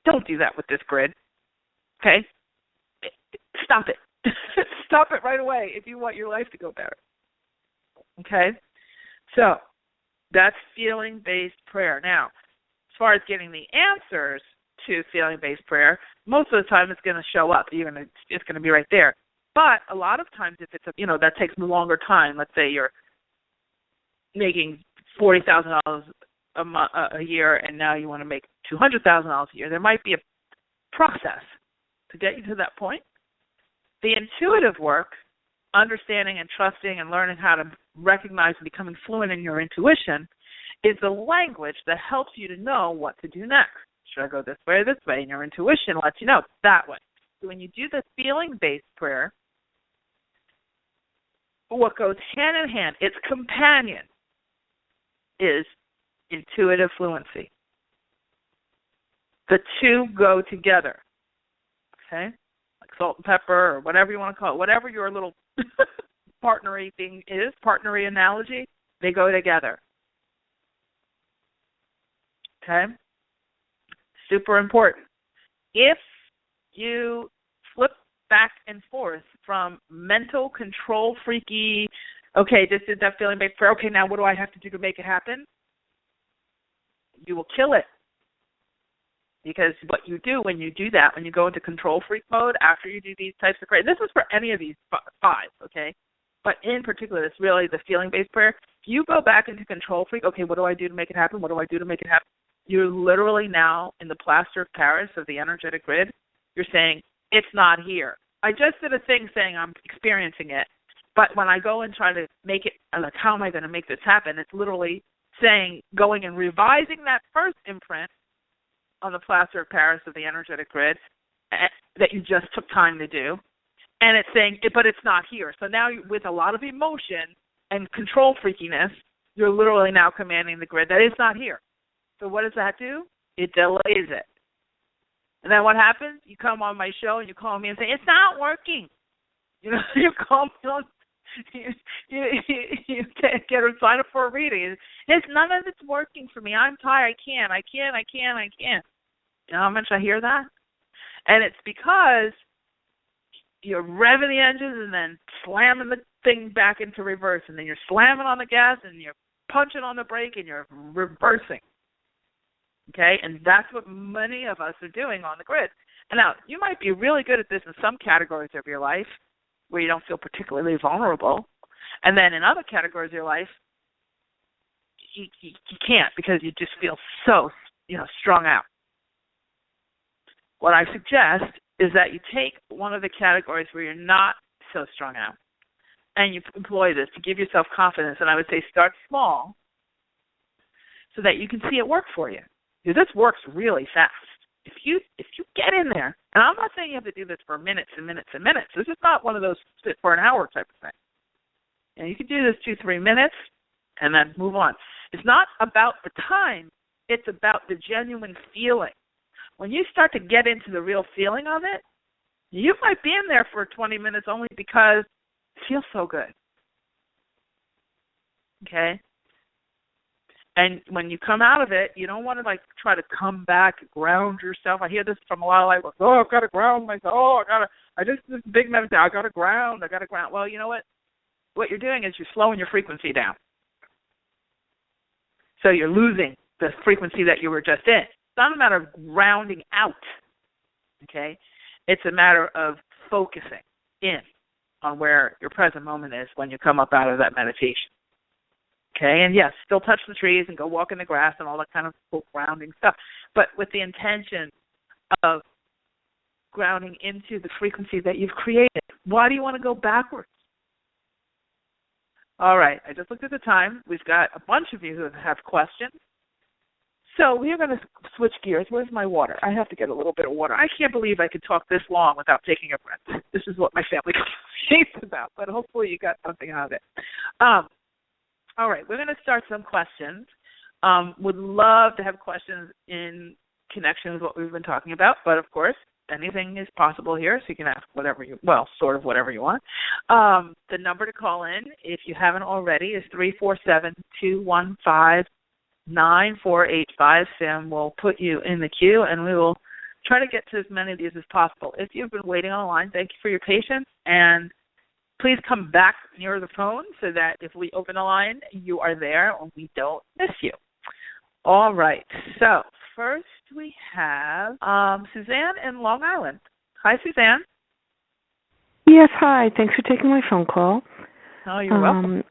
don't do that with this grid, okay? Stop it. Stop it right away if you want your life to go better, okay? So that's feeling-based prayer. Now, as far as getting the answers to feeling-based prayer, most of the time it's going to show up. It's going to be right there. But a lot of times, if it's that takes a longer time. Let's say you're making $40,000 a year, and now you want to make $200,000 a year. There might be a process to get you to that point. The intuitive work, understanding and trusting and learning how to recognize and becoming fluent in your intuition, is the language that helps you to know what to do next. Should I go this way or this way? And your intuition lets you know that way. So when you do the feeling-based prayer, what goes hand in hand, its companion, is intuitive fluency. The two go together, okay? Like salt and pepper or whatever you want to call it, whatever your little partnery thing is, partnery analogy, they go together, okay? Super important. If you flip back and forth from mental control freaky, okay, this is that feeling-based prayer, okay, now what do I have to do to make it happen? You will kill it. Because what you do when you do that, when you go into control freak mode after you do these types of prayer, this is for any of these 5, okay? But in particular, it's really the feeling-based prayer. If you go back into control freak, okay, what do I do to make it happen? What do I do to make it happen? You're literally now in the plaster of Paris of the energetic grid. You're saying, it's not here. I just did a thing saying I'm experiencing it. But when I go and try to make it, I'm like, how am I going to make this happen? It's literally saying, going and revising that first imprint on the plaster of Paris of the energetic grid that you just took time to do. And it's saying, but it's not here. So now with a lot of emotion and control freakiness, you're literally now commanding the grid that it's not here. So what does that do? It delays it. And then what happens? You come on my show and you call me and say, it's not working. You call me on, you get her sign up for a reading. None of it's working for me. I'm tired. I can't. You know how much I hear that? And it's because you're revving the engines and then slamming the thing back into reverse, and then you're slamming on the gas and you're punching on the brake and you're reversing. Okay? And that's what many of us are doing on the grid. And now, you might be really good at this in some categories of your life where you don't feel particularly vulnerable. And then in other categories of your life, you can't because you just feel so, strung out. What I suggest is that you take one of the categories where you're not so strung out and you employ this to give yourself confidence. And I would say start small so that you can see it work for you. Because this works really fast. If you get in there, and I'm not saying you have to do this for minutes and minutes and minutes. This is not one of those sit for an hour type of thing. And you can do this 2-3 minutes and then move on. It's not about the time. It's about the genuine feeling. When you start to get into the real feeling of it, you might be in there for 20 minutes only because it feels so good. Okay? And when you come out of it, you don't want to, try to come back, ground yourself. I hear this from a lot of I've got to ground myself. This big meditation, I got to ground. Well, you know what? What you're doing is you're slowing your frequency down. So you're losing the frequency that you were just in. It's not a matter of grounding out, okay? It's a matter of focusing in on where your present moment is when you come up out of that meditation. Okay, and yes, still touch the trees and go walk in the grass and all that kind of cool grounding stuff, but with the intention of grounding into the frequency that you've created. Why do you want to go backwards? All right, I just looked at the time. We've got a bunch of you who have questions. So we're going to switch gears. Where's my water? I have to get a little bit of water. I can't believe I could talk this long without taking a breath. This is what my family conversates about, but hopefully you got something out of it. All right, we're going to start some questions. Would love to have questions in connection with what we've been talking about, but of course, anything is possible here, so you can ask whatever you want. The number to call in, if you haven't already, is 347-215-9485. Sam will put you in the queue, and we will try to get to as many of these as possible. If you've been waiting on the line, thank you for your patience, and please come back near the phone so that if we open a line, you are there and we don't miss you. All right. So first we have Suzanne in Long Island. Hi, Suzanne. Yes, hi. Thanks for taking my phone call. Oh, you're welcome.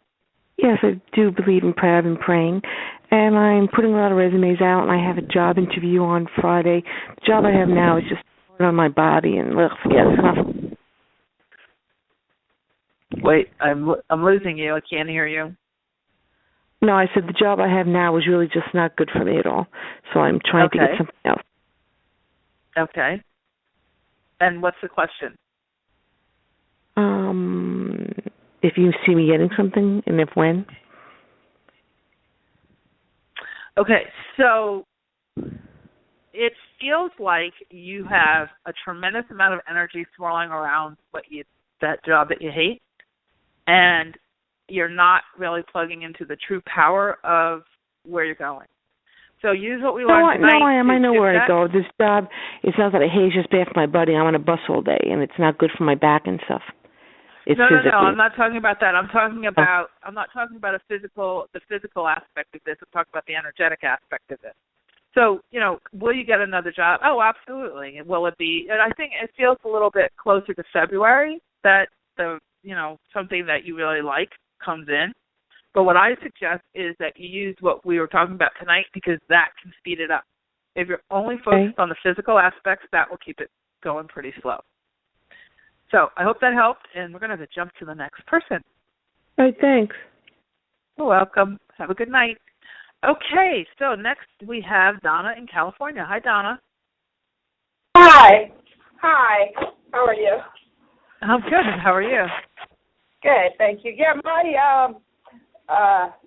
Yes, I do believe in prayer. I've been praying. And I'm putting a lot of resumes out, and I have a job interview on Friday. The job I have now is just on my body, and forget it. Wait, I'm losing you. I can't hear you. No, I said the job I have now is really just not good for me at all. So I'm trying to get something else. Okay. And what's the question? If you see me getting something, and if when? Okay, so it feels like you have a tremendous amount of energy swirling around that job that you hate. And you're not really plugging into the true power of where you're going. So use what we learned tonight. No, I am. I know where to go. This job, it's not that I hate it, it's just bad for my body. I'm on a bus all day, and it's not good for my back and stuff. It's No, I'm not talking about that. I'm not talking about the physical aspect of this. I'm talking about the energetic aspect of this. So, will you get another job? Oh, absolutely. Will it be? And I think it feels a little bit closer to February that something that you really like comes in. But what I suggest is that you use what we were talking about tonight because that can speed it up. If you're only focused on the physical aspects, that will keep it going pretty slow. So I hope that helped, and we're going to have to jump to the next person. All right, thanks. You're welcome. Have a good night. Okay, so next we have Donna in California. Hi, Donna. Hi. How are you? I'm good. How are you? Good, thank you. Yeah, my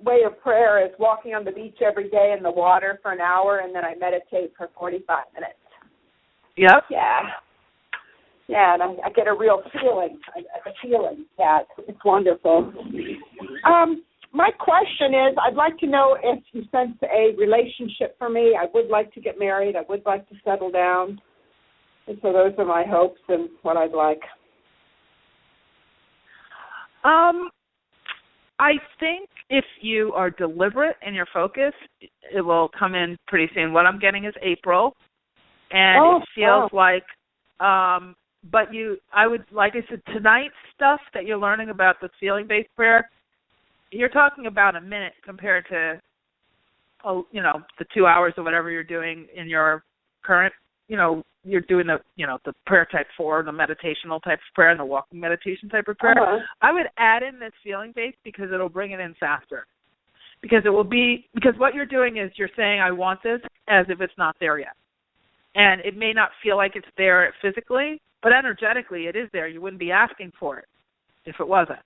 way of prayer is walking on the beach every day in the water for an hour, and then I meditate for 45 minutes. Yep. Yeah, and I get a real feeling. That it's wonderful. My question is, I'd like to know if you sense a relationship for me. I would like to get married. I would like to settle down. And so those are my hopes and what I'd like. I think if you are deliberate in your focus, it will come in pretty soon. What I'm getting is April, and it feels like, I would, like I said, tonight's stuff that you're learning about the feeling-based prayer, you're talking about a minute compared to, the 2 hours or whatever you're doing in your current, you're doing the prayer type 4, the meditational type of prayer and the walking meditation type of prayer. Uh-huh. I would add in this feeling based because it'll bring it in faster. Because what you're doing is you're saying, I want this, as if it's not there yet. And it may not feel like it's there physically, but energetically it is there. You wouldn't be asking for it if it wasn't.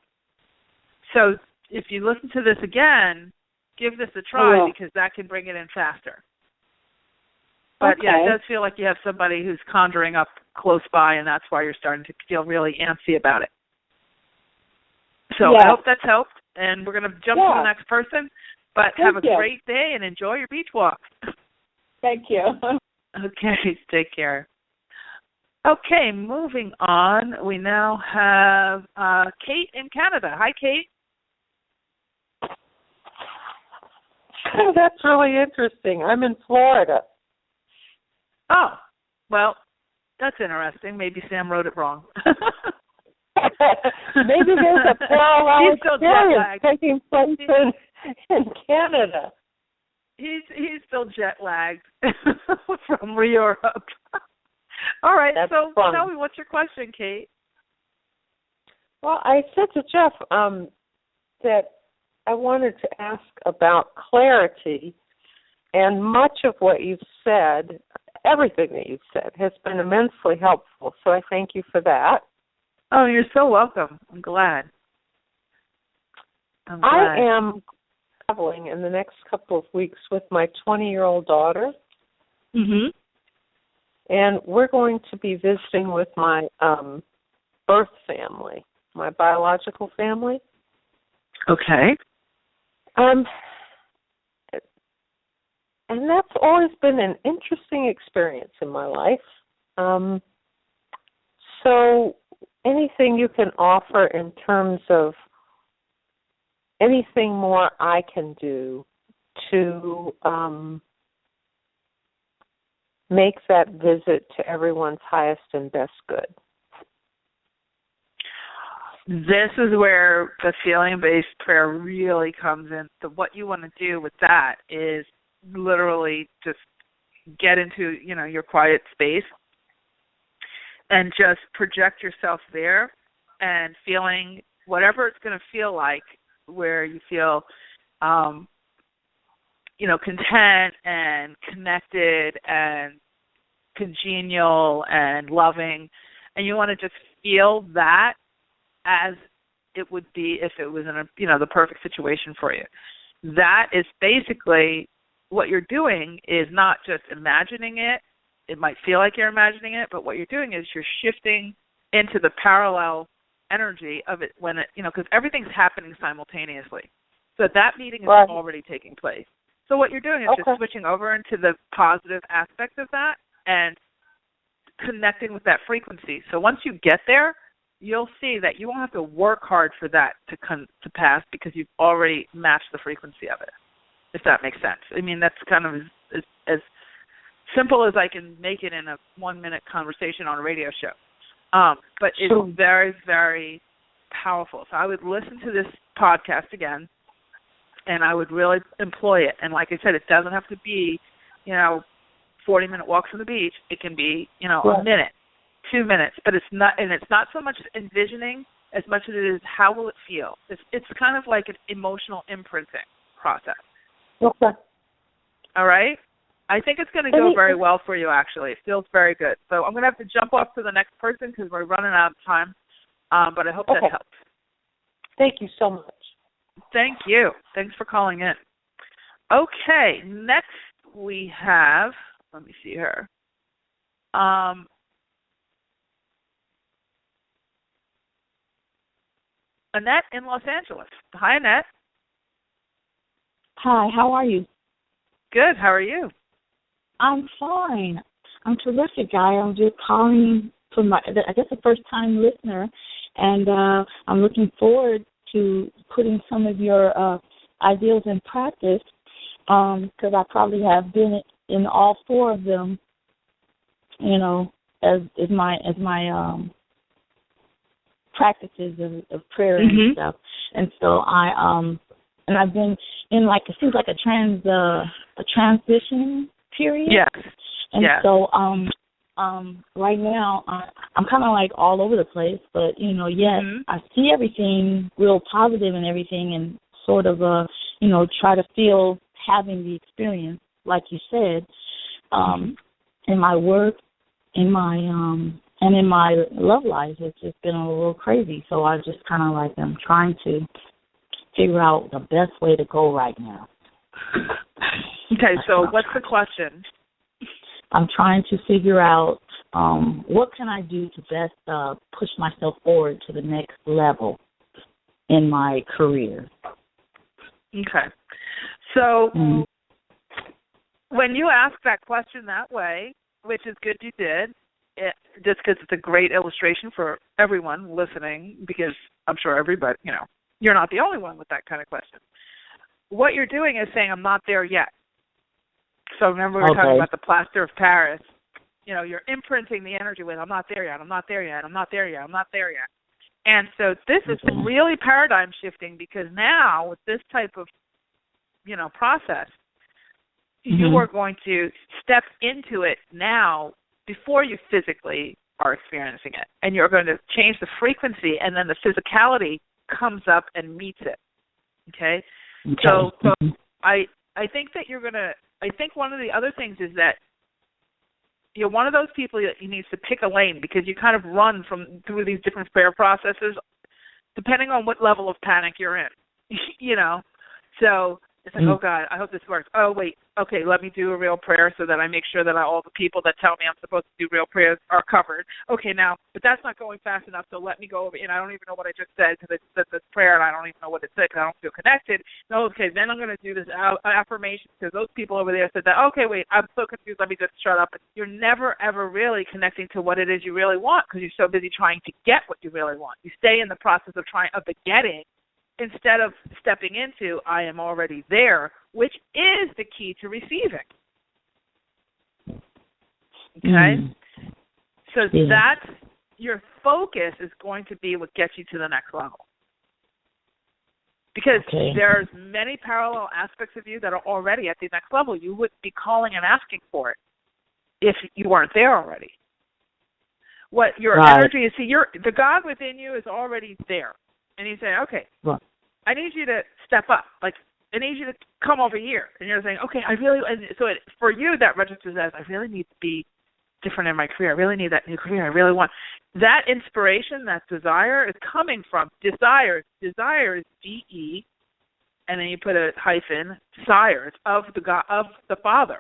So if you listen to this again, give this a try because that can bring it in faster. But, yeah, it does feel like you have somebody who's conjuring up close by, and that's why you're starting to feel really antsy about it. So I hope that's helped, and we're going to jump to the next person. But have a great day and enjoy your beach walk. Thank you. Okay, take care. Okay, moving on. We now have Kate in Canada. Hi, Kate. Oh, that's really interesting. I'm in Florida. Oh, well, that's interesting. Maybe Sam wrote it wrong. Maybe there's a parallel experience taking place in Canada. He's still jet lagged from Europe. All right, that's so fun. Tell me, what's your question, Kate? Well, I said to Jeff that I wanted to ask about clarity, and much of what you've said, everything that you've said, has been immensely helpful, so I thank you for that. Oh, you're so welcome. I'm glad. I am traveling in the next couple of weeks with my 20-year-old daughter, and we're going to be visiting with my birth family, my biological family. Okay. And that's always been an interesting experience in my life. So anything you can offer in terms of anything more I can do to make that visit to everyone's highest and best good? This is where the feeling-based prayer really comes in. So what you want to do with that is literally just get into, your quiet space and just project yourself there and feeling whatever it's going to feel like, where you feel, content and connected and congenial and loving. And you want to just feel that as it would be if it was in the perfect situation for you. That is basically what you're doing, is not just imagining it. It might feel like you're imagining it, but what you're doing is you're shifting into the parallel energy of it when it, because everything's happening simultaneously. So that meeting is already taking place. So what you're doing is just switching over into the positive aspect of that and connecting with that frequency. So once you get there, you'll see that you won't have to work hard for that to pass, because you've already matched the frequency of it, if that makes sense. I mean, that's kind of as simple as I can make it in a 1-minute conversation on a radio show. But it's very, very powerful. So I would listen to this podcast again, and I would really employ it. And like I said, it doesn't have to be, 40-minute walks on the beach. It can be, a minute, 2 minutes. But it's not so much envisioning as much as it is how will it feel. It's kind of like an emotional imprinting process. Okay. All right? I think it's going to go very well for you, actually. It feels very good. So I'm going to have to jump off to the next person because we're running out of time. But I hope that helps. Thank you so much. Thank you. Thanks for calling in. Okay, next we have, let me see here. Annette in Los Angeles. Hi, Annette. Hi, how are you? Good. How are you? I'm fine. I'm terrific, guy. I'm just calling for I guess a first-time listener, And I'm looking forward to putting some of your ideals in practice, because I probably have been in all four of them, you know, as my practices of prayer and stuff. And so I've been in, like, it seems like a transition period. Yes. And so right now I'm kind of like all over the place, but you know, yes, I see everything real positive and everything, and sort of you know, try to feel having the experience, like you said, in my work, in my and in my love life. It's just been a little crazy. So I just kind of like am trying to figure out the best way to go right now. Okay, so what's the question? I'm trying to figure out what can I do to best push myself forward to the next level in my career. Okay. So when you ask that question that way, which is good you did, just because it's a great illustration for everyone listening, because I'm sure everybody, you know, you're not the only one with that kind of question. What you're doing is saying, I'm not there yet. So remember we were talking about the plaster of Paris. You know, you're imprinting the energy with, I'm not there yet, I'm not there yet, I'm not there yet, I'm not there yet. And so this is really paradigm shifting, because now with this type of, you know, process, you are going to step into it now before you physically are experiencing it. And you're going to change the frequency, and then the physicality comes up and meets it. Okay? So I think that you're going to, I think one of the other things is that you're one of those people that you need to pick a lane, because you kind of run through these different prayer processes depending on what level of panic you're in, you know. So it's like, oh, God, I hope this works. Oh, wait, okay, let me do a real prayer so that I make sure that all the people that tell me I'm supposed to do real prayers are covered. Okay, now, but that's not going fast enough, so let me go over, and I don't even know what I just said, because I said this prayer, and I don't even know what it said, because I don't feel connected. No, okay, then I'm going to do this affirmation, because those people over there said that. Okay, wait, I'm so confused, let me just shut up. You're never, ever really connecting to what it is you really want, because you're so busy trying to get what you really want. You stay in the process of the getting, instead of stepping into, I am already there, which is the key to receiving. Okay? So that's, your focus is going to be what gets you to the next level. Because there's many parallel aspects of you that are already at the next level. You wouldn't be calling and asking for it if you weren't there already. What your energy is, see, the God within you is already there. And he's saying, okay, I need you to step up. Like, I need you to come over here. And you're saying, okay, for you, that registers as, I really need to be different in my career. I really need that new career. I really want. That inspiration, that desire is coming from desires. Desire is D-E, and then you put a hyphen, desires of the God, of the Father.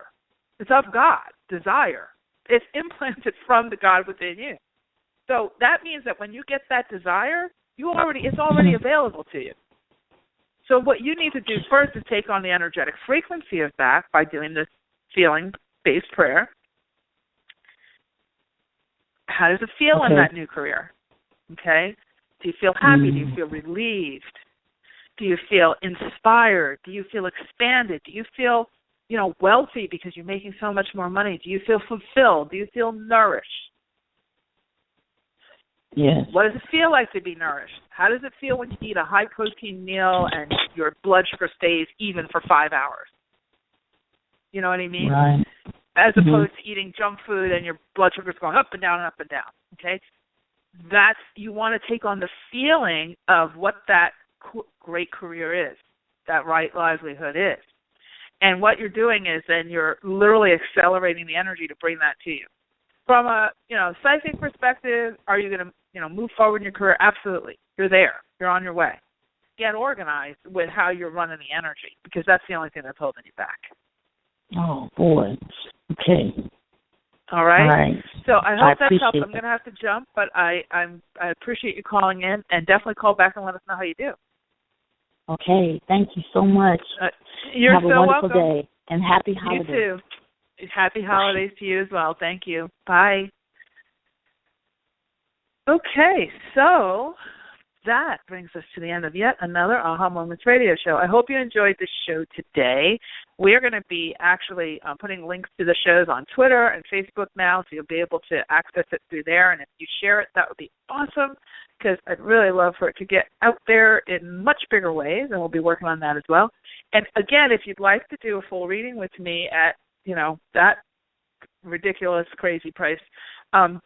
It's of God, desire. It's implanted from the God within you. So that means that when you get that desire, it's already available to you. So what you need to do first is take on the energetic frequency of that by doing this feeling-based prayer. How does it feel in that new career? Okay? Do you feel happy? Do you feel relieved? Do you feel inspired? Do you feel expanded? Do you feel, wealthy because you're making so much more money? Do you feel fulfilled? Do you feel nourished? Yes. What does it feel like to be nourished? How does it feel when you eat a high-protein meal and your blood sugar stays even for 5 hours? You know what I mean? Right. As opposed to eating junk food and your blood sugar's going up and down and up and down, okay? You want to take on the feeling of what that great career is, that right livelihood is. And what you're doing is then you're literally accelerating the energy to bring that to you. From a, psychic perspective, are you going to, move forward in your career? Absolutely. You're there. You're on your way. Get organized with how you're running the energy, because that's the only thing that's holding you back. Oh, boy. Okay. All right? All right. So I hope that's helped. That. I'm going to have to jump, but I appreciate you calling in, and definitely call back and let us know how you do. Okay. Thank you so much. You're Have so a wonderful welcome. day, and happy holidays. You too. Happy holidays to you as well. Thank you. Bye. Okay, so that brings us to the end of yet another Aha Moments radio show. I hope you enjoyed the show today. We're going to be actually putting links to the shows on Twitter and Facebook now, so you'll be able to access it through there. And if you share it, that would be awesome, because I'd really love for it to get out there in much bigger ways, and we'll be working on that as well. And again, if you'd like to do a full reading with me at, that ridiculous, crazy price,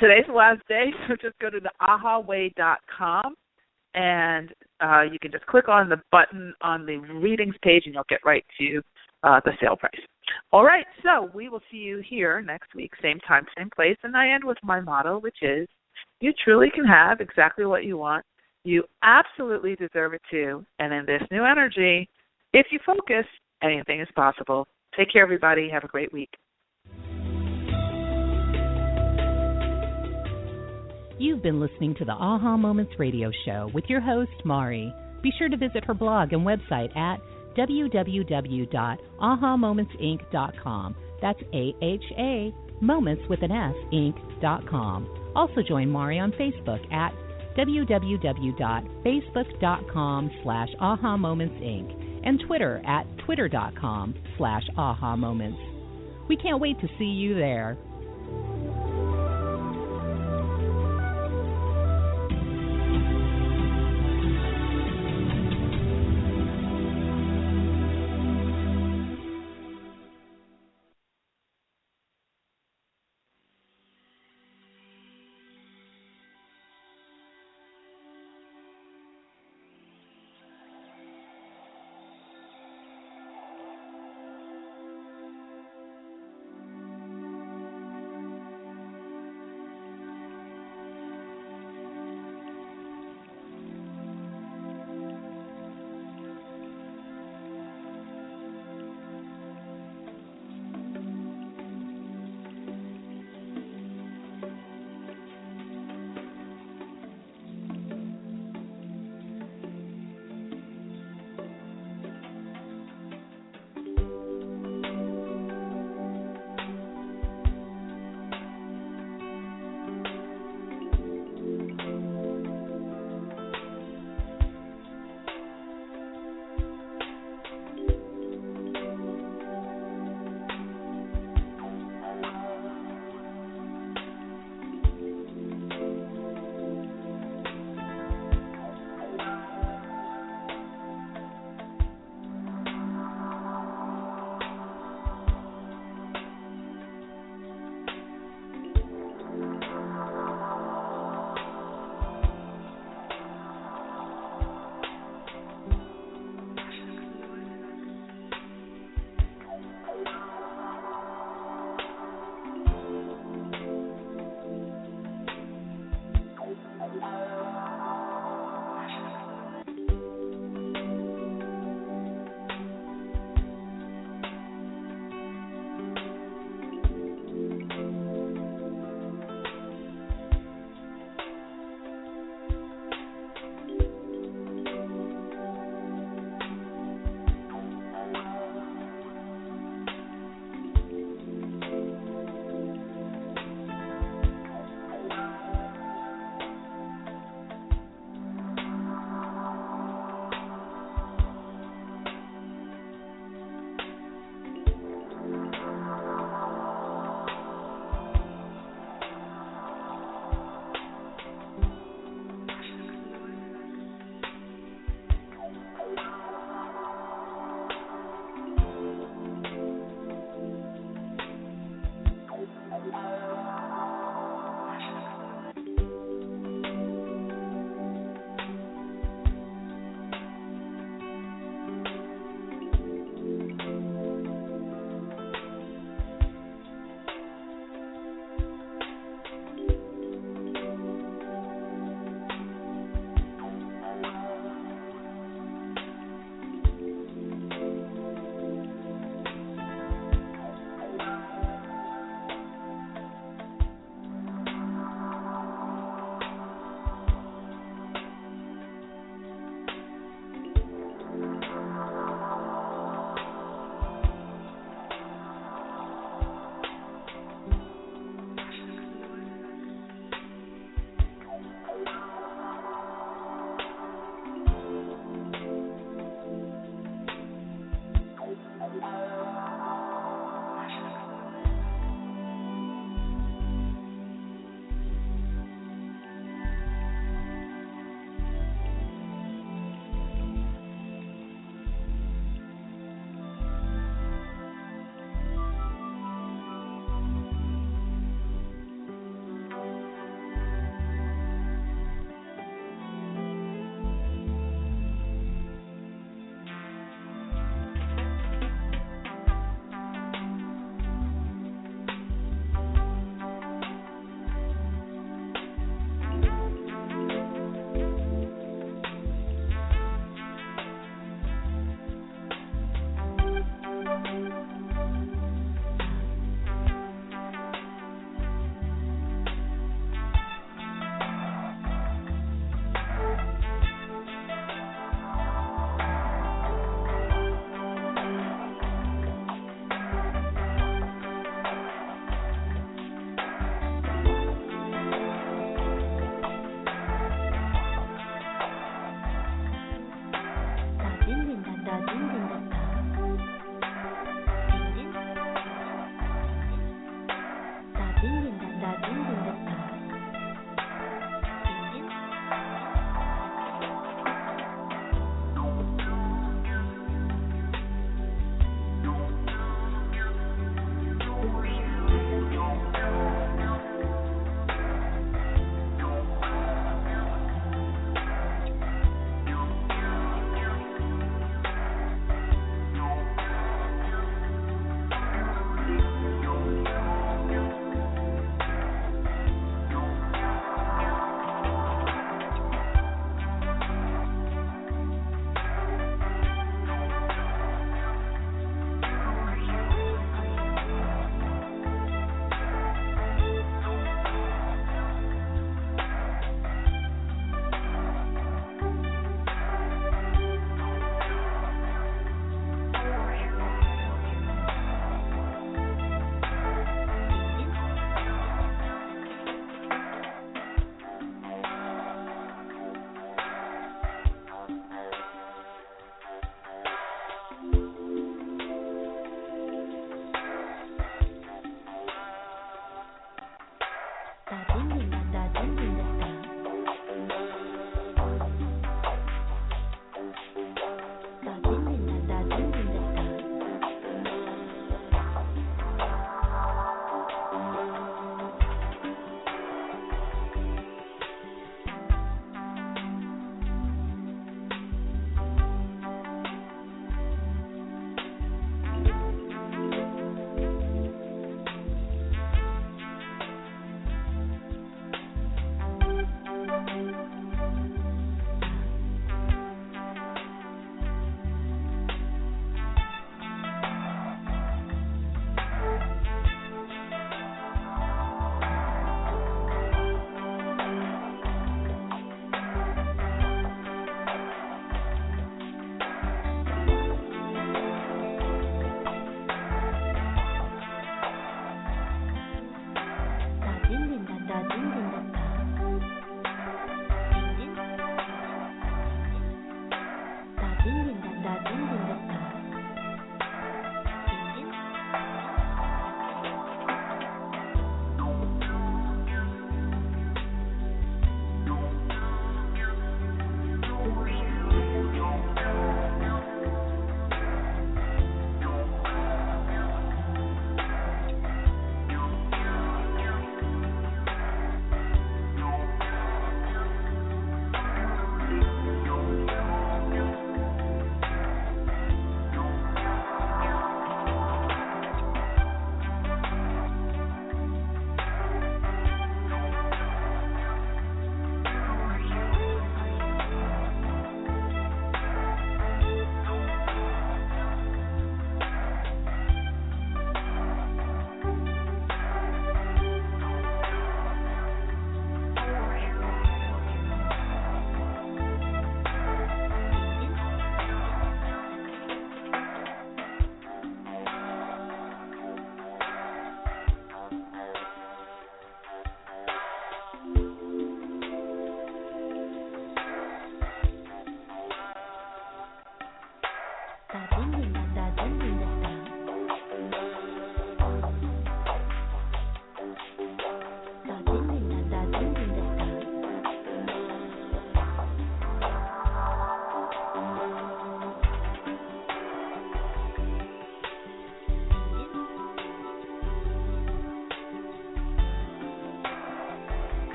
today's the last day, so just go to the ahaway.com. And you can just click on the button on the readings page, and you'll get right to the sale price. All right, so we will see you here next week, same time, same place. And I end with my motto, which is, you truly can have exactly what you want. You absolutely deserve it too. And in this new energy, if you focus, anything is possible. Take care, everybody. Have a great week. You've been listening to the Aha Moments radio show with your host, Mari. Be sure to visit her blog and website at www.ahamomentsinc.com. That's AHA, moments with an S, inc.com. Also join Mari on Facebook at www.facebook.com/ahamomentsinc and Twitter at twitter.com/ahamoments. We can't wait to see you there.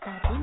da